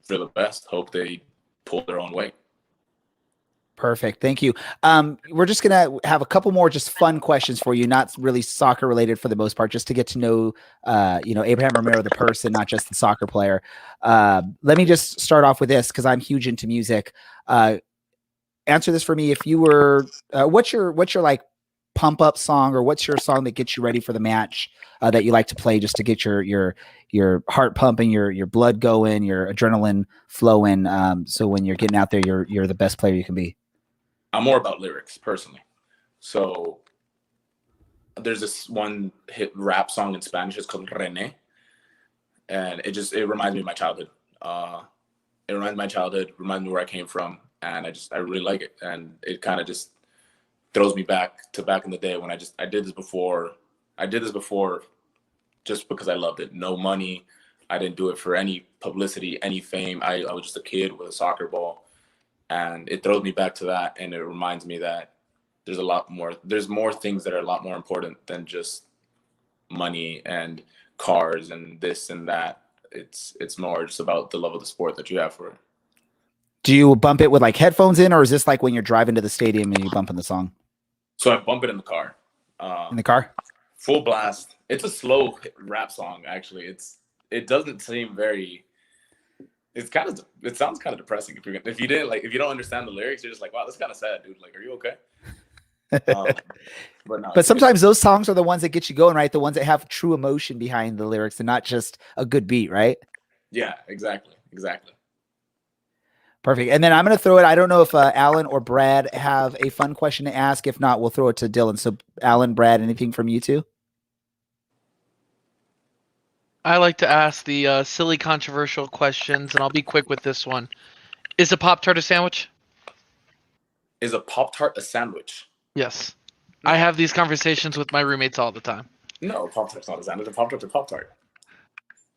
Speaker 6: for the best. Hope they pull their own weight.
Speaker 2: Perfect. Thank you. We're just going to have a couple more just fun questions for you, not really soccer related for the most part, just to get to know, Abraham Romero, the person, not just the soccer player. Let me just start off with this, because I'm huge into music. Answer this for me. If you were, what's your like pump up song, or what's your song that gets you ready for the match that you like to play just to get your heart pumping, your blood going, your adrenaline flowing. So when you're getting out there, you're the best player you can be.
Speaker 6: I'm more about lyrics personally. So there's this one hit rap song in Spanish. It's called René. And it reminds me of my childhood. It reminds me of my childhood, reminds me where I came from. And I really like it. And it kind of just throws me back in the day when I did this before just because I loved it. No money. I didn't do it for any publicity, any fame. I was just a kid with a soccer ball. And it throws me back to that. And it reminds me that there's more things that are a lot more important than just money and cars and this and that. It's more just about the love of the sport that you have for it.
Speaker 2: Do you bump it with like headphones in, or is this like when you're driving to the stadium and you bumping the song?
Speaker 6: So I bump it in the car.
Speaker 2: In the car?
Speaker 6: Full blast. It's a slow rap song, actually. It doesn't seem very. It sounds kind of depressing if you don't understand the lyrics. You're just like, wow, that's kind of sad, dude. Like, are you okay? But no.
Speaker 2: But sometimes those songs are the ones that get you going, right? The ones that have true emotion behind the lyrics and not just a good beat, right?
Speaker 6: Yeah, exactly.
Speaker 2: Perfect. And then I'm going to throw it. I don't know if Alan or Brad have a fun question to ask. If not, we'll throw it to Dylan. So Alan, Brad, anything from you two?
Speaker 5: I like to ask the silly, controversial questions, and I'll be quick with this one. Is a Pop-Tart a sandwich?
Speaker 6: Is a Pop-Tart a sandwich?
Speaker 5: Yes. I have these conversations with my roommates all the time.
Speaker 6: No, Pop-Tart's not a sandwich. A Pop-Tart's a Pop-Tart.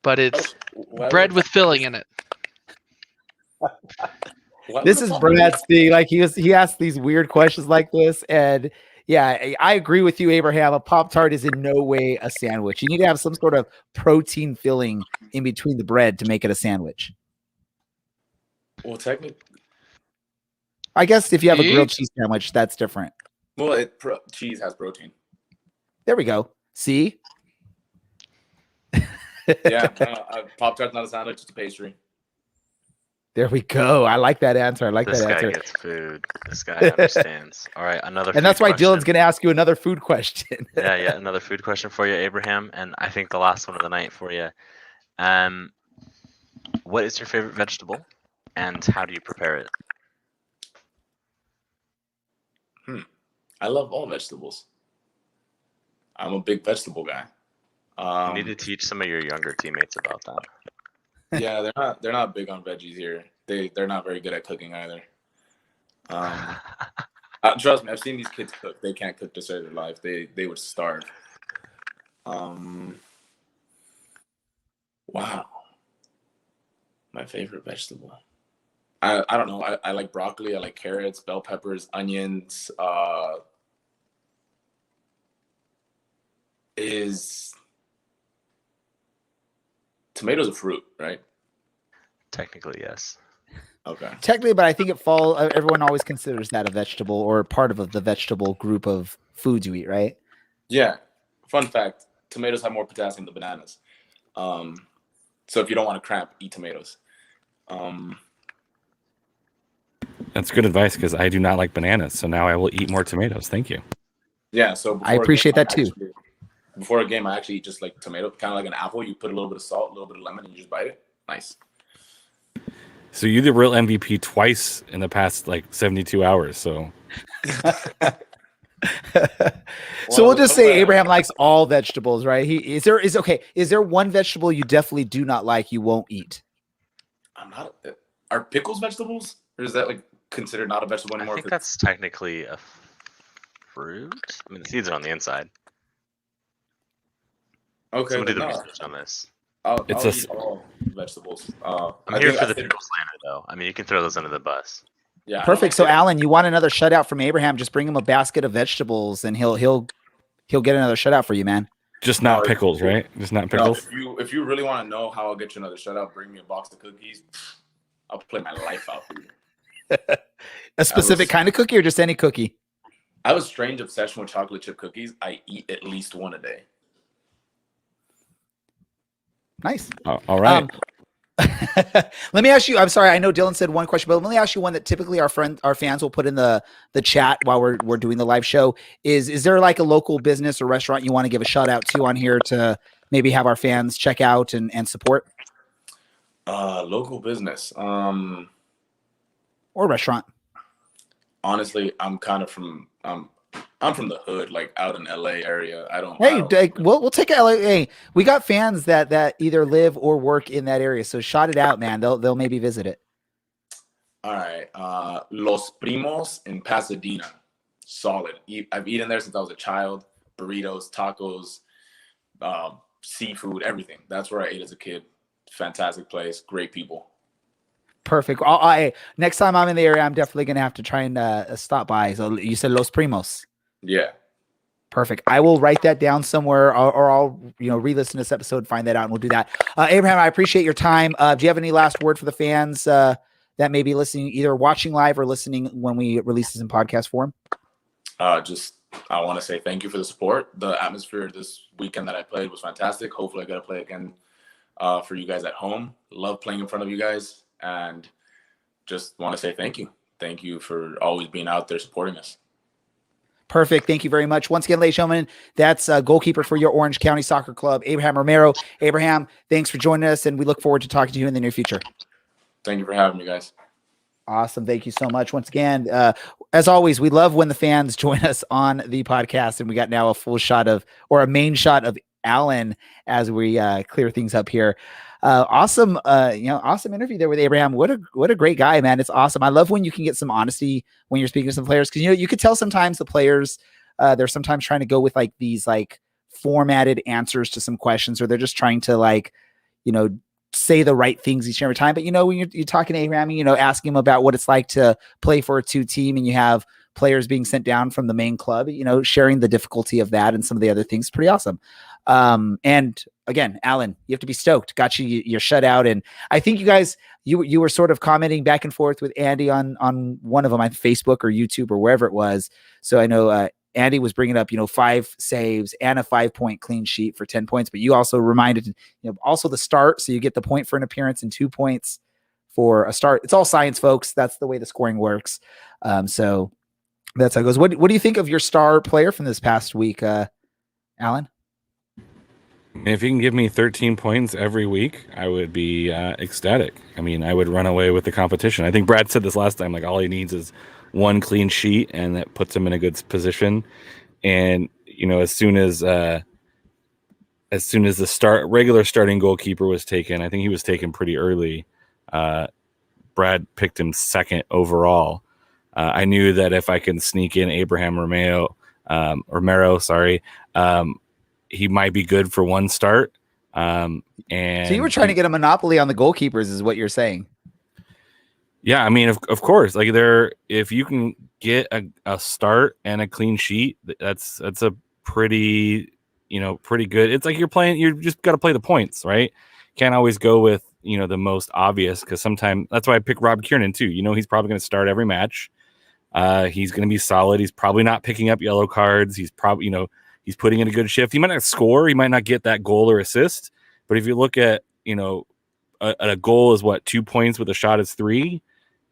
Speaker 5: But it's bread with filling in it.
Speaker 2: This is Brad's thing. Like he asked these weird questions like this, and yeah, I agree with you, Abraham. A Pop-Tart is in no way a sandwich. You need to have some sort of protein filling in between the bread to make it a sandwich.
Speaker 6: Well, technically,
Speaker 2: I guess if you have a grilled cheese sandwich, that's different.
Speaker 6: Well, cheese has protein.
Speaker 2: There we go. See?
Speaker 6: Yeah, Pop-Tart's not a sandwich; it's a pastry.
Speaker 2: There we go. I like that answer. I like
Speaker 1: This
Speaker 2: that
Speaker 1: guy
Speaker 2: answer.
Speaker 1: gets food. This guy understands. All right, another.
Speaker 2: And that's why
Speaker 1: food question.
Speaker 2: Dylan's going to ask you another food question.
Speaker 1: Yeah, another food question for you, Abraham, and I think the last one of the night for you. What is your favorite vegetable, and how do you prepare it?
Speaker 6: I love all vegetables. I'm a big vegetable guy.
Speaker 1: You need to teach some of your younger teammates about that.
Speaker 6: Yeah, they're not big on veggies here. They're not very good at cooking either. Trust me, I've seen these kids cook. They can't cook to save their life. They would starve. Wow. My favorite vegetable. I don't know. I like broccoli. I like carrots, bell peppers, onions. Is tomatoes a fruit, right?
Speaker 1: Technically, yes.
Speaker 6: Okay.
Speaker 2: Technically, but I think everyone always considers that a vegetable or part of the vegetable group of foods you eat, right?
Speaker 6: Yeah. Fun fact, tomatoes have more potassium than bananas. So if you don't want to cramp, eat tomatoes.
Speaker 4: That's good advice because I do not like bananas. So now I will eat more tomatoes. Thank you.
Speaker 6: Yeah. So
Speaker 2: I appreciate that too.
Speaker 6: Before a game, I actually eat just like tomato, kind of like an apple. You put a little bit of salt, a little bit of lemon, and you just bite it. Nice.
Speaker 4: So you're the real MVP twice in the past like 72 hours. So
Speaker 2: So we'll just say Abraham likes all vegetables, right? Is there one vegetable you definitely do not like, you won't eat?
Speaker 6: Are pickles vegetables? Or is that like considered not a vegetable anymore?
Speaker 1: I think that's technically a fruit. I mean, the seeds are on the inside.
Speaker 6: Okay.
Speaker 1: Someone do the research on this.
Speaker 6: I'll eat all vegetables.
Speaker 1: I'm here for the pickle slander, though. I mean, you can throw those under the bus.
Speaker 6: Yeah.
Speaker 2: Perfect. So, Alan, you want another shutout from Abraham? Just bring him a basket of vegetables, and he'll get another shutout for you, man.
Speaker 4: Just not pickles, right? Just not pickles.
Speaker 6: No, if you really want to know how I'll get you another shutout, bring me a box of cookies. I'll play my life out for you.
Speaker 2: A specific kind of cookie or just any cookie?
Speaker 6: I have a strange obsession with chocolate chip cookies. I eat at least one a day.
Speaker 2: Nice.
Speaker 4: All right.
Speaker 2: Let me ask you. I'm sorry. I know Dylan said one question, but let me ask you one that typically our fans will put in the chat while we're doing the live show. Is there like a local business or restaurant you want to give a shout out to on here to maybe have our fans check out and support?
Speaker 6: Local business.
Speaker 2: Or restaurant.
Speaker 6: Honestly, I'm from the hood, like out in LA area.
Speaker 2: We'll take LA. Hey, we got fans that either live or work in that area, so shout it out, man. They'll maybe visit it.
Speaker 6: All right, Los Primos in Pasadena, solid. I've eaten there since I was a child. Burritos, tacos, seafood, everything. That's where I ate as a kid. Fantastic place, great people.
Speaker 2: Perfect. Next time I'm in the area, I'm definitely gonna have to try and stop by. So you said Los Primos.
Speaker 6: Yeah.
Speaker 2: Perfect. I will write that down somewhere, or I'll re-listen to this episode, find that out, and we'll do that. Abraham, I appreciate your time. Do you have any last word for the fans that may be listening, either watching live or listening when we release this in podcast form?
Speaker 6: I want to say thank you for the support. The atmosphere this weekend that I played was fantastic. Hopefully I got to play again for you guys at home. Love playing in front of you guys, and just want to say thank you. Thank you for always being out there supporting us.
Speaker 2: Perfect. Thank you very much. Once again, ladies and gentlemen, that's goalkeeper for your Orange County Soccer Club, Abraham Romero. Abraham, thanks for joining us, and we look forward to talking to you in the near future.
Speaker 6: Thank you for having me, guys.
Speaker 2: Awesome. Thank you so much. Once again, as always, we love when the fans join us on the podcast, and we got now a main shot of Alan as we clear things up here. Awesome. Awesome interview there with Abraham. What a great guy, man. It's awesome. I love when you can get some honesty when you're speaking to some players, because you could tell sometimes the players, they're sometimes trying to go with like these like formatted answers to some questions, or they're just trying to like, say the right things each and every time. But when you're talking to Abraham, asking him about what it's like to play for a 2 team, and you have players being sent down from the main club, sharing the difficulty of that and some of the other things, pretty awesome. And again, Alan, you have to be stoked. Got your shutout. And I think you guys, you were sort of commenting back and forth with Andy on one of them on Facebook or YouTube or wherever it was. So I know, Andy was bringing up, 5 saves and a 5-point clean sheet for 10 points, but you also reminded, also the start. So you get the point for an appearance and 2 points for a start. It's all science, folks. That's the way the scoring works. So that's how it goes. What do you think of your star player from this past week, Alan?
Speaker 4: If you can give me 13 points every week, I would be ecstatic. I mean, I would run away with the competition. I think Brad said this last time, like all he needs is 1 clean sheet, and that puts him in a good position. And as soon as the regular starting goalkeeper was taken, I think he was taken pretty early. Brad picked him second overall. I knew that if I can sneak in Abraham Romero, he might be good for 1 start. And
Speaker 2: so you were trying to get a monopoly on the goalkeepers, is what you're saying?
Speaker 4: Yeah, I mean, of course, like if you can get a start and a clean sheet, that's a pretty good. It's like you just got to play the points, right? Can't always go with, the most obvious, because sometimes that's why I pick Rob Kiernan too. He's probably going to start every match. He's going to be solid. He's probably not picking up yellow cards. He's probably, he's putting in a good shift. He might not score. He might not get that goal or assist. But if you look at, a goal is 2 points with a shot is 3.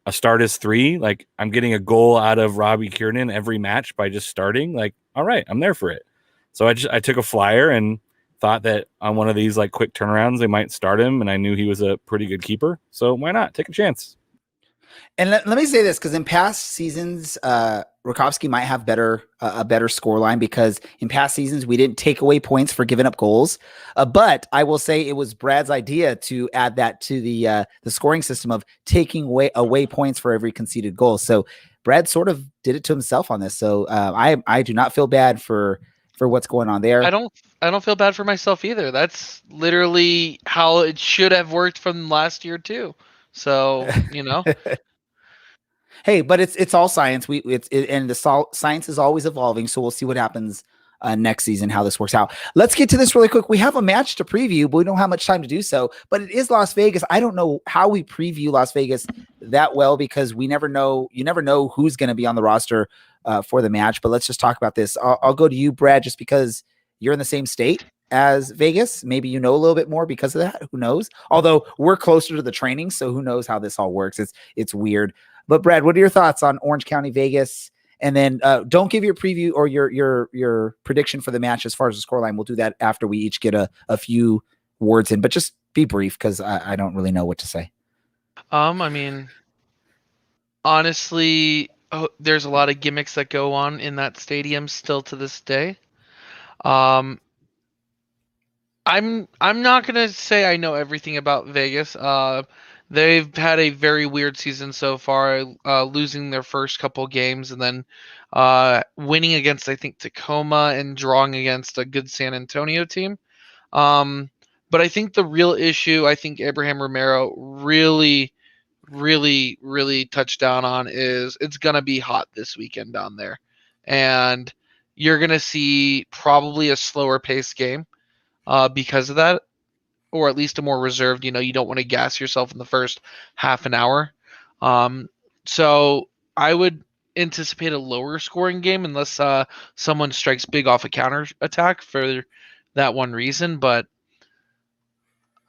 Speaker 4: A start is 3. Like, I'm getting a goal out of Robbie Kiernan every match by just starting. Like, all right, I'm there for it. So I took a flyer and thought that on one of these like quick turnarounds they might start him, and I knew he was a pretty good keeper. So why not take a chance?
Speaker 2: And let me say this, because in past seasons, Rakowski might have a better score line, because in past seasons we didn't take away points for giving up goals. But I will say it was Brad's idea to add that to the scoring system of taking away points for every conceded goal. So Brad sort of did it to himself on this. So I do not feel bad for what's going on there.
Speaker 5: I don't feel bad for myself either. That's literally how it should have worked from last year too. So
Speaker 2: Hey, but it's all science. And the science is always evolving. So we'll see what happens next season, how this works out. Let's get to this really quick. We have a match to preview, but we don't have much time to do so. But it is Las Vegas. I don't know how we preview Las Vegas that well, because we never know. You never know who's going to be on the roster for the match. But let's just talk about this. I'll go to you, Brad, just because you're in the same state as Vegas. Maybe you know a little bit more because of that. Who knows? Although we're closer to the training, so who knows how this all works? It's weird. But Brad, what are your thoughts on Orange County, Vegas? And then don't give your preview or your prediction for the match as far as the scoreline. We'll do that after we each get a few words in, but just be brief, because I don't really know what to say.
Speaker 5: I mean, honestly, there's a lot of gimmicks that go on in that stadium still to this day. I'm not gonna say I know everything about Vegas. They've had a very weird season so far, losing their first couple games and then winning against, I think, Tacoma and drawing against a good San Antonio team. But I think the real issue, I think Abraham Romero really, really, really touched down on, is it's going to be hot this weekend down there. And you're going to see probably a slower paced game because of that. Or at least a more reserved, you don't want to gas yourself in the first half an hour. So I would anticipate a lower scoring game unless someone strikes big off a counter attack for that one reason. But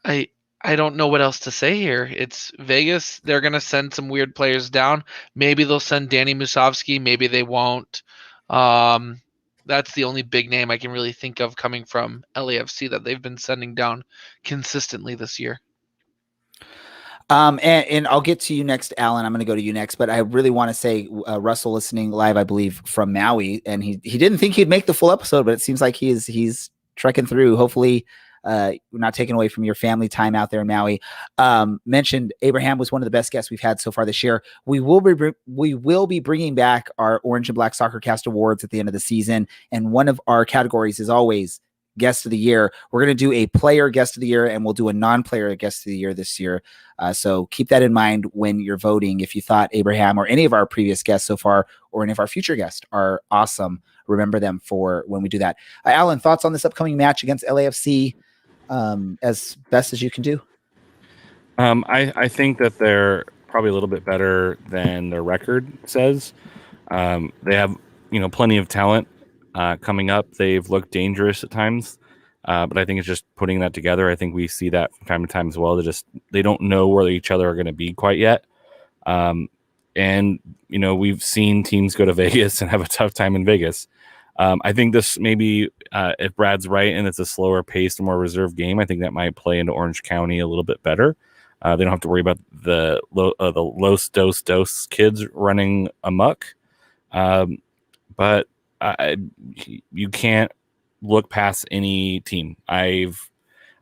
Speaker 5: I don't know what else to say here. It's Vegas. They're going to send some weird players down. Maybe they'll send Danny Musovski. Maybe they won't. That's the only big name I can really think of coming from LAFC that they've been sending down consistently this year.
Speaker 2: And I'll get to you next, Alan. I'm going to go to you next, but I really want to say Russell listening live, I believe, from Maui, and he didn't think he'd make the full episode, but it seems like he's trekking through. Hopefully, we're not taking away from your family time out there in Maui. Mentioned Abraham was one of the best guests we've had so far this year. We will be bringing back our Orange and Black Soccer Cast Awards at the end of the season, and one of our categories is always Guest of the Year. We're going to do a player Guest of the Year, and we'll do a non-player Guest of the Year this year. So keep that in mind when you're voting. If you thought Abraham or any of our previous guests so far, or any of our future guests are awesome, remember them for when we do that. Alan, thoughts on this upcoming match against LAFC as best as you can do?
Speaker 4: I think that they're probably a little bit better than their record says. They have, plenty of talent coming up. They've looked dangerous at times. But I think it's just putting that together. I think we see that from time to time as well. They don't know where each other are going to be quite yet. And we've seen teams go to Vegas and have a tough time in Vegas. I think this maybe if Brad's right and it's a slower paced, more reserved game, I think that might play into Orange County a little bit better. They don't have to worry about the Los Dos kids running amok. But you can't look past any team. I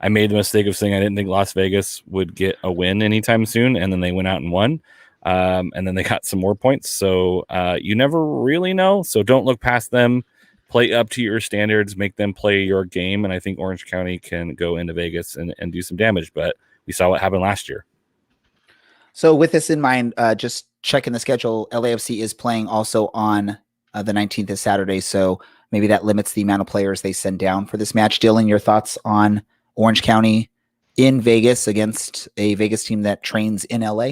Speaker 4: made the mistake of saying I didn't think Las Vegas would get a win anytime soon, and then they went out and won, and then they got some more points. So you never really know. So don't look past them. Play up to your standards. Make them play your game, and I think Orange County can go into Vegas and do some damage. But we saw what happened last year.
Speaker 2: So with this in mind, just checking the schedule, LAFC is playing also on the 19th is Saturday, so maybe that limits the amount of players they send down for this match. Dylan, your thoughts on Orange County in Vegas against a Vegas team that trains in LA?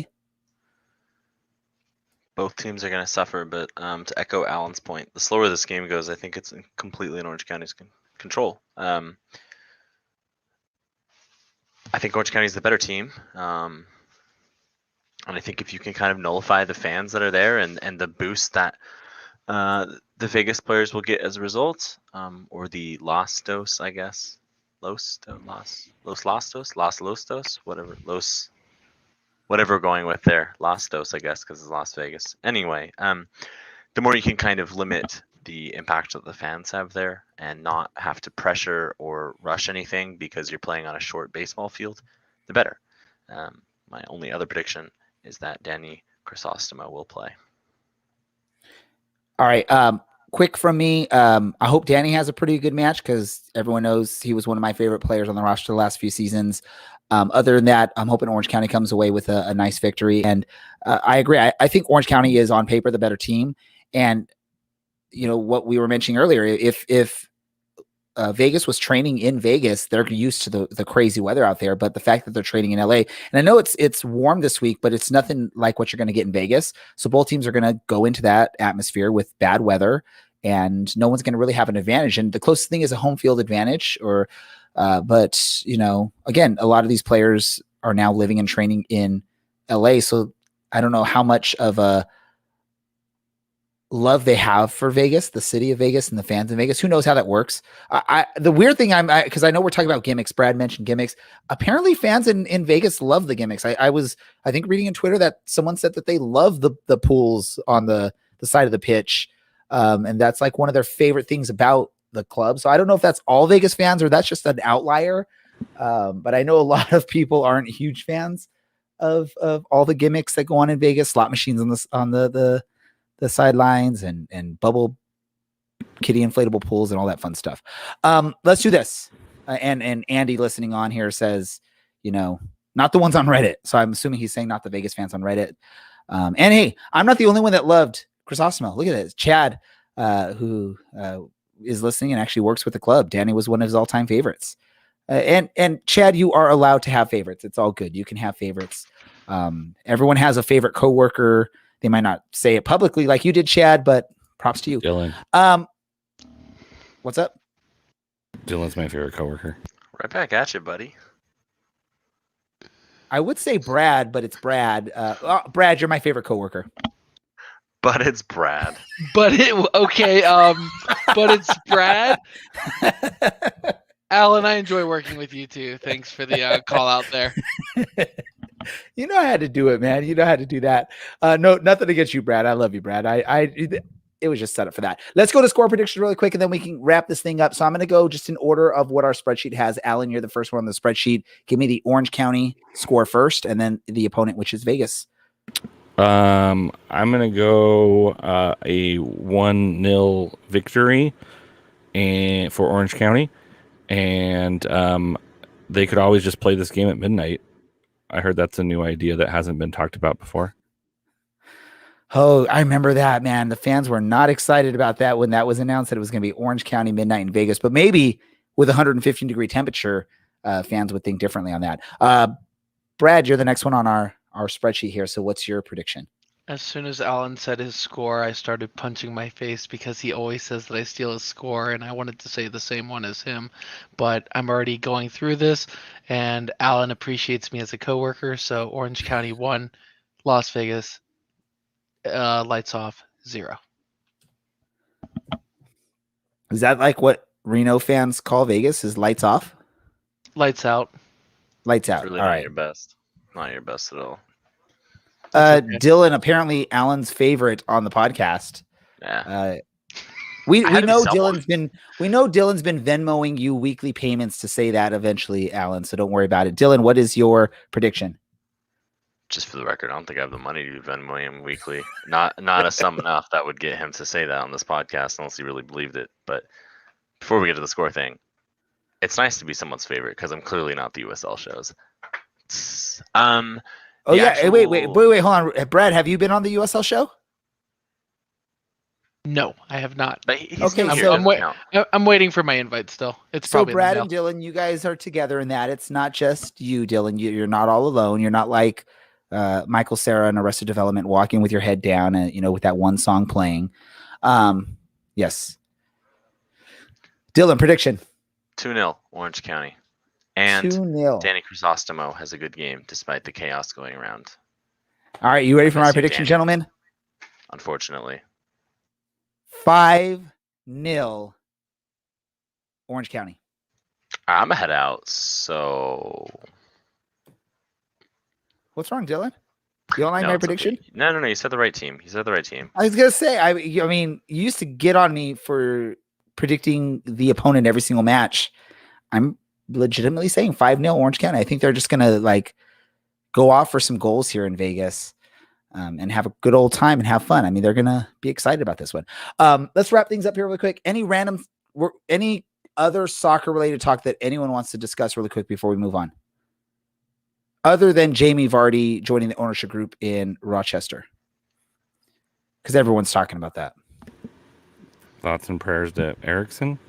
Speaker 1: Both teams are going to suffer, but to echo Alan's point, the slower this game goes, I think it's completely in Orange County's control. I think Orange County is the better team. And I think if you can kind of nullify the fans that are there and the boost that the Vegas players will get as a result, or the Los Dos, I guess. Los Lostos, whatever we're going with there. Los Dos, I guess, because it's Las Vegas. Anyway, the more you can kind of limit the impact that the fans have there and not have to pressure or rush anything because you're playing on a short baseball field, the better. My only other prediction is that Danny Chrysostoma will play.
Speaker 2: All right. Quick from me. I hope Danny has a pretty good match because everyone knows he was one of my favorite players on the roster the last few seasons. Other than that, I'm hoping Orange County comes away with a nice victory. And I agree. I think Orange County is on paper the better team. And, what we were mentioning earlier, if Vegas was training in Vegas, they're used to the crazy weather out there. But the fact that they're training in LA, and I know it's warm this week, but it's nothing like what you're going to get in Vegas. So both teams are going to go into that atmosphere with bad weather, and no one's going to really have an advantage. And the closest thing is a home field advantage. But again, a lot of these players are now living and training in LA, so I don't know how much of a love they have for Vegas, the city of Vegas, and the fans in Vegas. Who knows how that works? The weird thing because I know we're talking about gimmicks. Brad mentioned gimmicks. Apparently, fans in Vegas love the gimmicks. I think reading in Twitter that someone said that they love the pools on the side of the pitch, and that's like one of their favorite things about the club. So I don't know if that's all Vegas fans or that's just an outlier. But I know a lot of people aren't huge fans of all the gimmicks that go on in Vegas, slot machines on the sidelines and bubble kitty inflatable pools and all that fun stuff. Let's do this. And Andy listening on here says, not the ones on Reddit. So I'm assuming he's saying not the Vegas fans on Reddit. And hey, I'm not the only one that loved Chrysostoma. Look at this. Chad, who is listening and actually works with the club. Danny was one of his all-time favorites. And Chad, you are allowed to have favorites. It's all good. You can have favorites. Everyone has a favorite coworker. They might not say it publicly like you did, Chad, but props to you.
Speaker 4: Dylan.
Speaker 2: What's up?
Speaker 4: Dylan's my favorite coworker.
Speaker 1: Right back at you, buddy.
Speaker 2: I would say Brad, but it's Brad. Brad, you're my favorite coworker.
Speaker 1: But it's Brad.
Speaker 5: But it's Brad. Alan, I enjoy working with you too. Thanks for the call out there.
Speaker 2: You know I had to do it, man. You know how to do that. No, nothing against you, Brad. I love you, Brad. It was just set up for that. Let's go to score predictions really quick, and then we can wrap this thing up. So I'm going to go just in order of what our spreadsheet has. Alan, you're the first one on the spreadsheet. Give me the Orange County score first, and then the opponent, which is Vegas.
Speaker 4: I'm gonna go a 1-0 victory and for Orange County, and they could always just play this game at midnight. I heard that's a new idea that hasn't been talked about before.
Speaker 2: Oh, I remember that, man. The fans were not excited about that when that was announced that it was going to be Orange County midnight in Vegas, but maybe with 115-degree temperature, fans would think differently on that. Brad, you're the next one on our spreadsheet here. So what's your prediction?
Speaker 5: As soon as Alan said his score, I started punching my face because he always says that I steal his score, and I wanted to say the same one as him, but I'm already going through this, and Alan appreciates me as a coworker, so Orange County 1, Las Vegas, lights off 0.
Speaker 2: Is that like what Reno fans call Vegas? Is lights off?
Speaker 5: Lights out.
Speaker 2: Lights
Speaker 1: It's
Speaker 2: out.
Speaker 1: really
Speaker 2: All
Speaker 1: not
Speaker 2: right.
Speaker 1: your best. Not your best at all.
Speaker 2: Dylan, apparently Alan's favorite on the podcast.
Speaker 1: Yeah.
Speaker 2: We
Speaker 1: I had to be
Speaker 2: know
Speaker 1: someone.
Speaker 2: Dylan's been Venmoing you weekly payments to say that eventually, Alan. So don't worry about it. Dylan, what is your prediction?
Speaker 1: Just for the record, I don't think I have the money to Venmo him weekly. Not a sum enough that would get him to say that on this podcast, unless he really believed it. But before we get to the score thing, it's nice to be someone's favorite because I'm clearly not the USL shows.
Speaker 2: Oh
Speaker 1: The
Speaker 2: yeah,
Speaker 1: actual-
Speaker 2: wait, hold on, Brad. Have you been on the USL show?
Speaker 5: No, I have not.
Speaker 1: But he's
Speaker 2: Okay,
Speaker 1: new here,
Speaker 2: so-
Speaker 1: doesn't count.
Speaker 5: I'm waiting for my invite still. It's
Speaker 2: So
Speaker 5: probably
Speaker 2: Brad
Speaker 5: in
Speaker 2: and
Speaker 5: the mail.
Speaker 2: Dylan, you guys are together in that. It's not just you, Dylan. You're not all alone. You're not like Michael Cera in Arrested Development, walking with your head down and with that one song playing. Yes. Dylan, prediction.
Speaker 1: 2-0 Orange County. And
Speaker 2: 2-0.
Speaker 1: Danny Crisostomo has a good game despite the chaos going around,
Speaker 2: All right, you ready for
Speaker 1: I
Speaker 2: my
Speaker 1: miss you,
Speaker 2: prediction,
Speaker 1: Danny.
Speaker 2: gentlemen?
Speaker 1: unfortunately.
Speaker 2: 5-0 Orange County.
Speaker 1: I'm gonna head out, so
Speaker 2: What's wrong, Dylan? You don't like
Speaker 1: No,
Speaker 2: my
Speaker 1: it's okay.
Speaker 2: prediction?
Speaker 1: No. You said the right team.
Speaker 2: I was gonna say, I mean, you used to get on me for predicting the opponent every single match. I'm legitimately saying 5-0 Orange County. I think they're just gonna go off for some goals here in Vegas, and have a good old time and have fun. I mean, they're gonna be excited about this one. Let's wrap things up here really quick. Any other soccer related talk that anyone wants to discuss really quick before we move on? Other than Jamie Vardy joining the ownership group in Rochester, because everyone's talking about that.
Speaker 4: Thoughts and prayers to Erickson.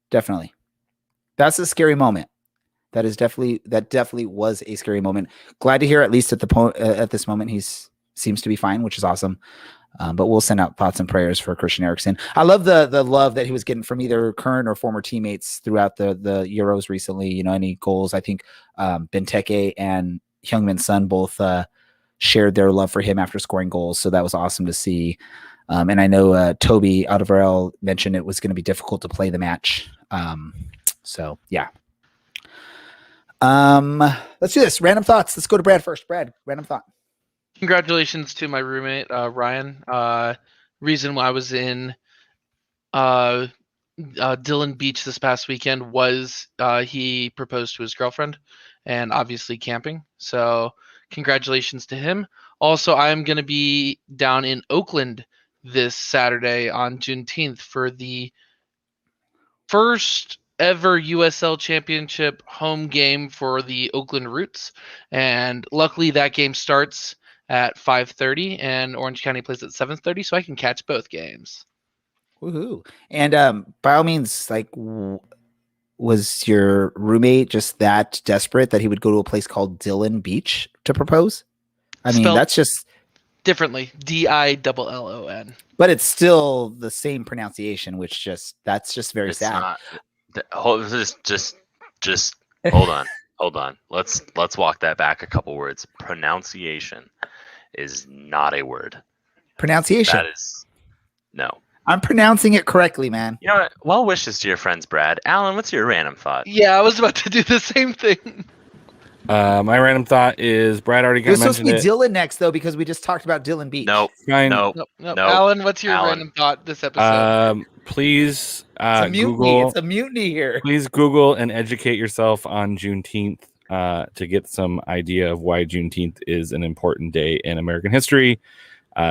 Speaker 2: Definitely. That's a scary moment. That definitely was a scary moment. Glad to hear at least at this moment he seems to be fine, which is awesome. But we'll send out thoughts and prayers for Christian Eriksen. I love the love that he was getting from either current or former teammates throughout the Euros recently. Any goals. I think Benteke and Heung-min Son both shared their love for him after scoring goals. So that was awesome to see. And I know Toby Alderweireld mentioned it was going to be difficult to play the match. So yeah. Let's do this. Random thoughts. Let's go to Brad first. Brad, random thought.
Speaker 5: Congratulations to my roommate, Ryan. Reason why I was in Dillon Beach this past weekend was he proposed to his girlfriend and obviously camping. So congratulations to him. Also, I'm going to be down in Oakland this Saturday on Juneteenth for the first ever USL Championship home game for the Oakland Roots. And luckily that game starts at 5:30 and Orange County plays at 7:30, so I can catch both games.
Speaker 2: Woohoo. And by all means, was your roommate just that desperate that he would go to a place called Dillon Beach to propose? I mean,
Speaker 5: Spelled
Speaker 2: that's just
Speaker 5: differently, DILLON.
Speaker 2: but it's still the same pronunciation, which that's just very
Speaker 1: It's
Speaker 2: sad.
Speaker 1: not. Just hold on. Let's walk that back a couple words. Pronunciation is not a word.
Speaker 2: Pronunciation.
Speaker 1: That is no.
Speaker 2: I'm pronouncing it correctly, man.
Speaker 1: You know what? Well wishes to your friends, Brad. Alan, what's your random thought?
Speaker 5: Yeah, I was about to do the same thing.
Speaker 4: My random thought is Brad already
Speaker 2: It was supposed to
Speaker 4: mentioned
Speaker 2: be
Speaker 4: it.
Speaker 2: Dylan next, though, because we just talked about Dylan Beach.
Speaker 1: Nope.
Speaker 4: Fine.
Speaker 1: Nope.
Speaker 5: Nope.
Speaker 1: No.
Speaker 5: Alan, what's your
Speaker 1: Alan.
Speaker 5: random thought this episode?
Speaker 4: Please
Speaker 2: It's a mutiny.
Speaker 4: Google.
Speaker 2: It's a mutiny here.
Speaker 4: Please Google and educate yourself on Juneteenth to get some idea of why Juneteenth is an important day in American history.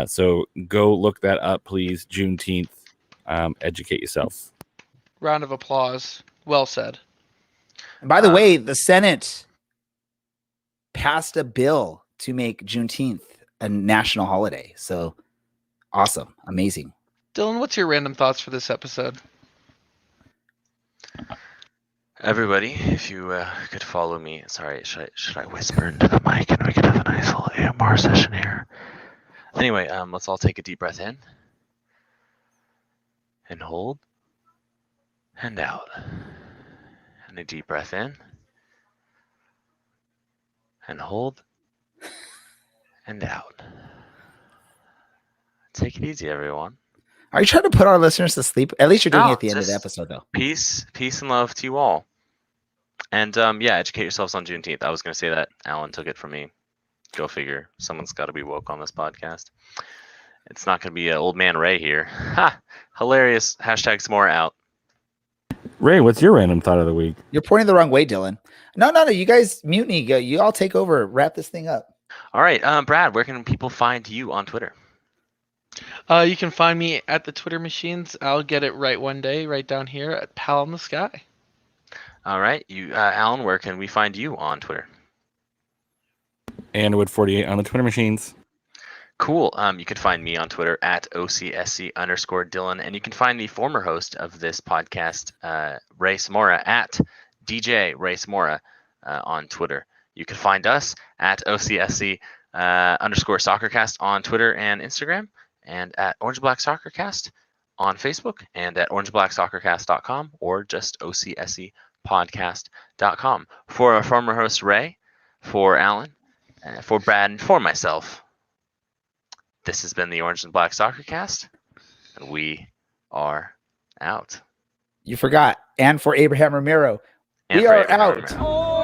Speaker 4: So go look that up, please. Juneteenth. Educate yourself.
Speaker 5: Round of applause. Well said.
Speaker 2: And by the way, the Senate passed a bill to make Juneteenth a national holiday. So awesome. Amazing.
Speaker 5: Dylan, what's your random thoughts for this episode?
Speaker 1: Everybody, if you could follow me. Sorry, should I whisper into the mic and we can have a nice little AMR session here? Anyway, let's all take a deep breath in. And hold. And out. And a deep breath in. And hold. And out. Take it easy, everyone.
Speaker 2: Are you trying to put our listeners to sleep? At least you're doing
Speaker 1: No,
Speaker 2: it at the end of the
Speaker 1: just
Speaker 2: episode, though.
Speaker 1: Peace and love to you all. And yeah, educate yourselves on Juneteenth. I was going to say that. Alan took it from me. Go figure. Someone's got to be woke on this podcast. It's not going to be old man Ray here. Ha! Hilarious. Hashtag S'more out.
Speaker 4: Ray, what's your random thought of the week?
Speaker 2: You're pointing the wrong way, Dylan. No. You guys mutiny. Go. You all take over. Wrap this thing up.
Speaker 1: All right, Brad, where can people find you on Twitter?
Speaker 5: You can find me at the Twitter machines. I'll get it right one day, right down here at Pal in the Sky.
Speaker 1: All right, you, Alan, where can we find you on Twitter?
Speaker 4: Andwood48 on the Twitter machines.
Speaker 1: Cool. You can find me on Twitter at OCSC_Dylan, and you can find the former host of this podcast, Ray Samora, at DJ Ray Samora on Twitter. You can find us at OCSC_Soccercast on Twitter and Instagram, and at Orange Black Soccercast on Facebook, and at orangeblacksoccercast.com, or just OCSCpodcast.com. For our former host Ray, for Alan, for Brad, and for myself, this has been the Orange and Black Soccer Cast, and we are out.
Speaker 2: You forgot. And for Abraham Romero,
Speaker 1: And
Speaker 2: we
Speaker 1: for
Speaker 2: are
Speaker 1: Abraham
Speaker 2: out.
Speaker 1: Romero.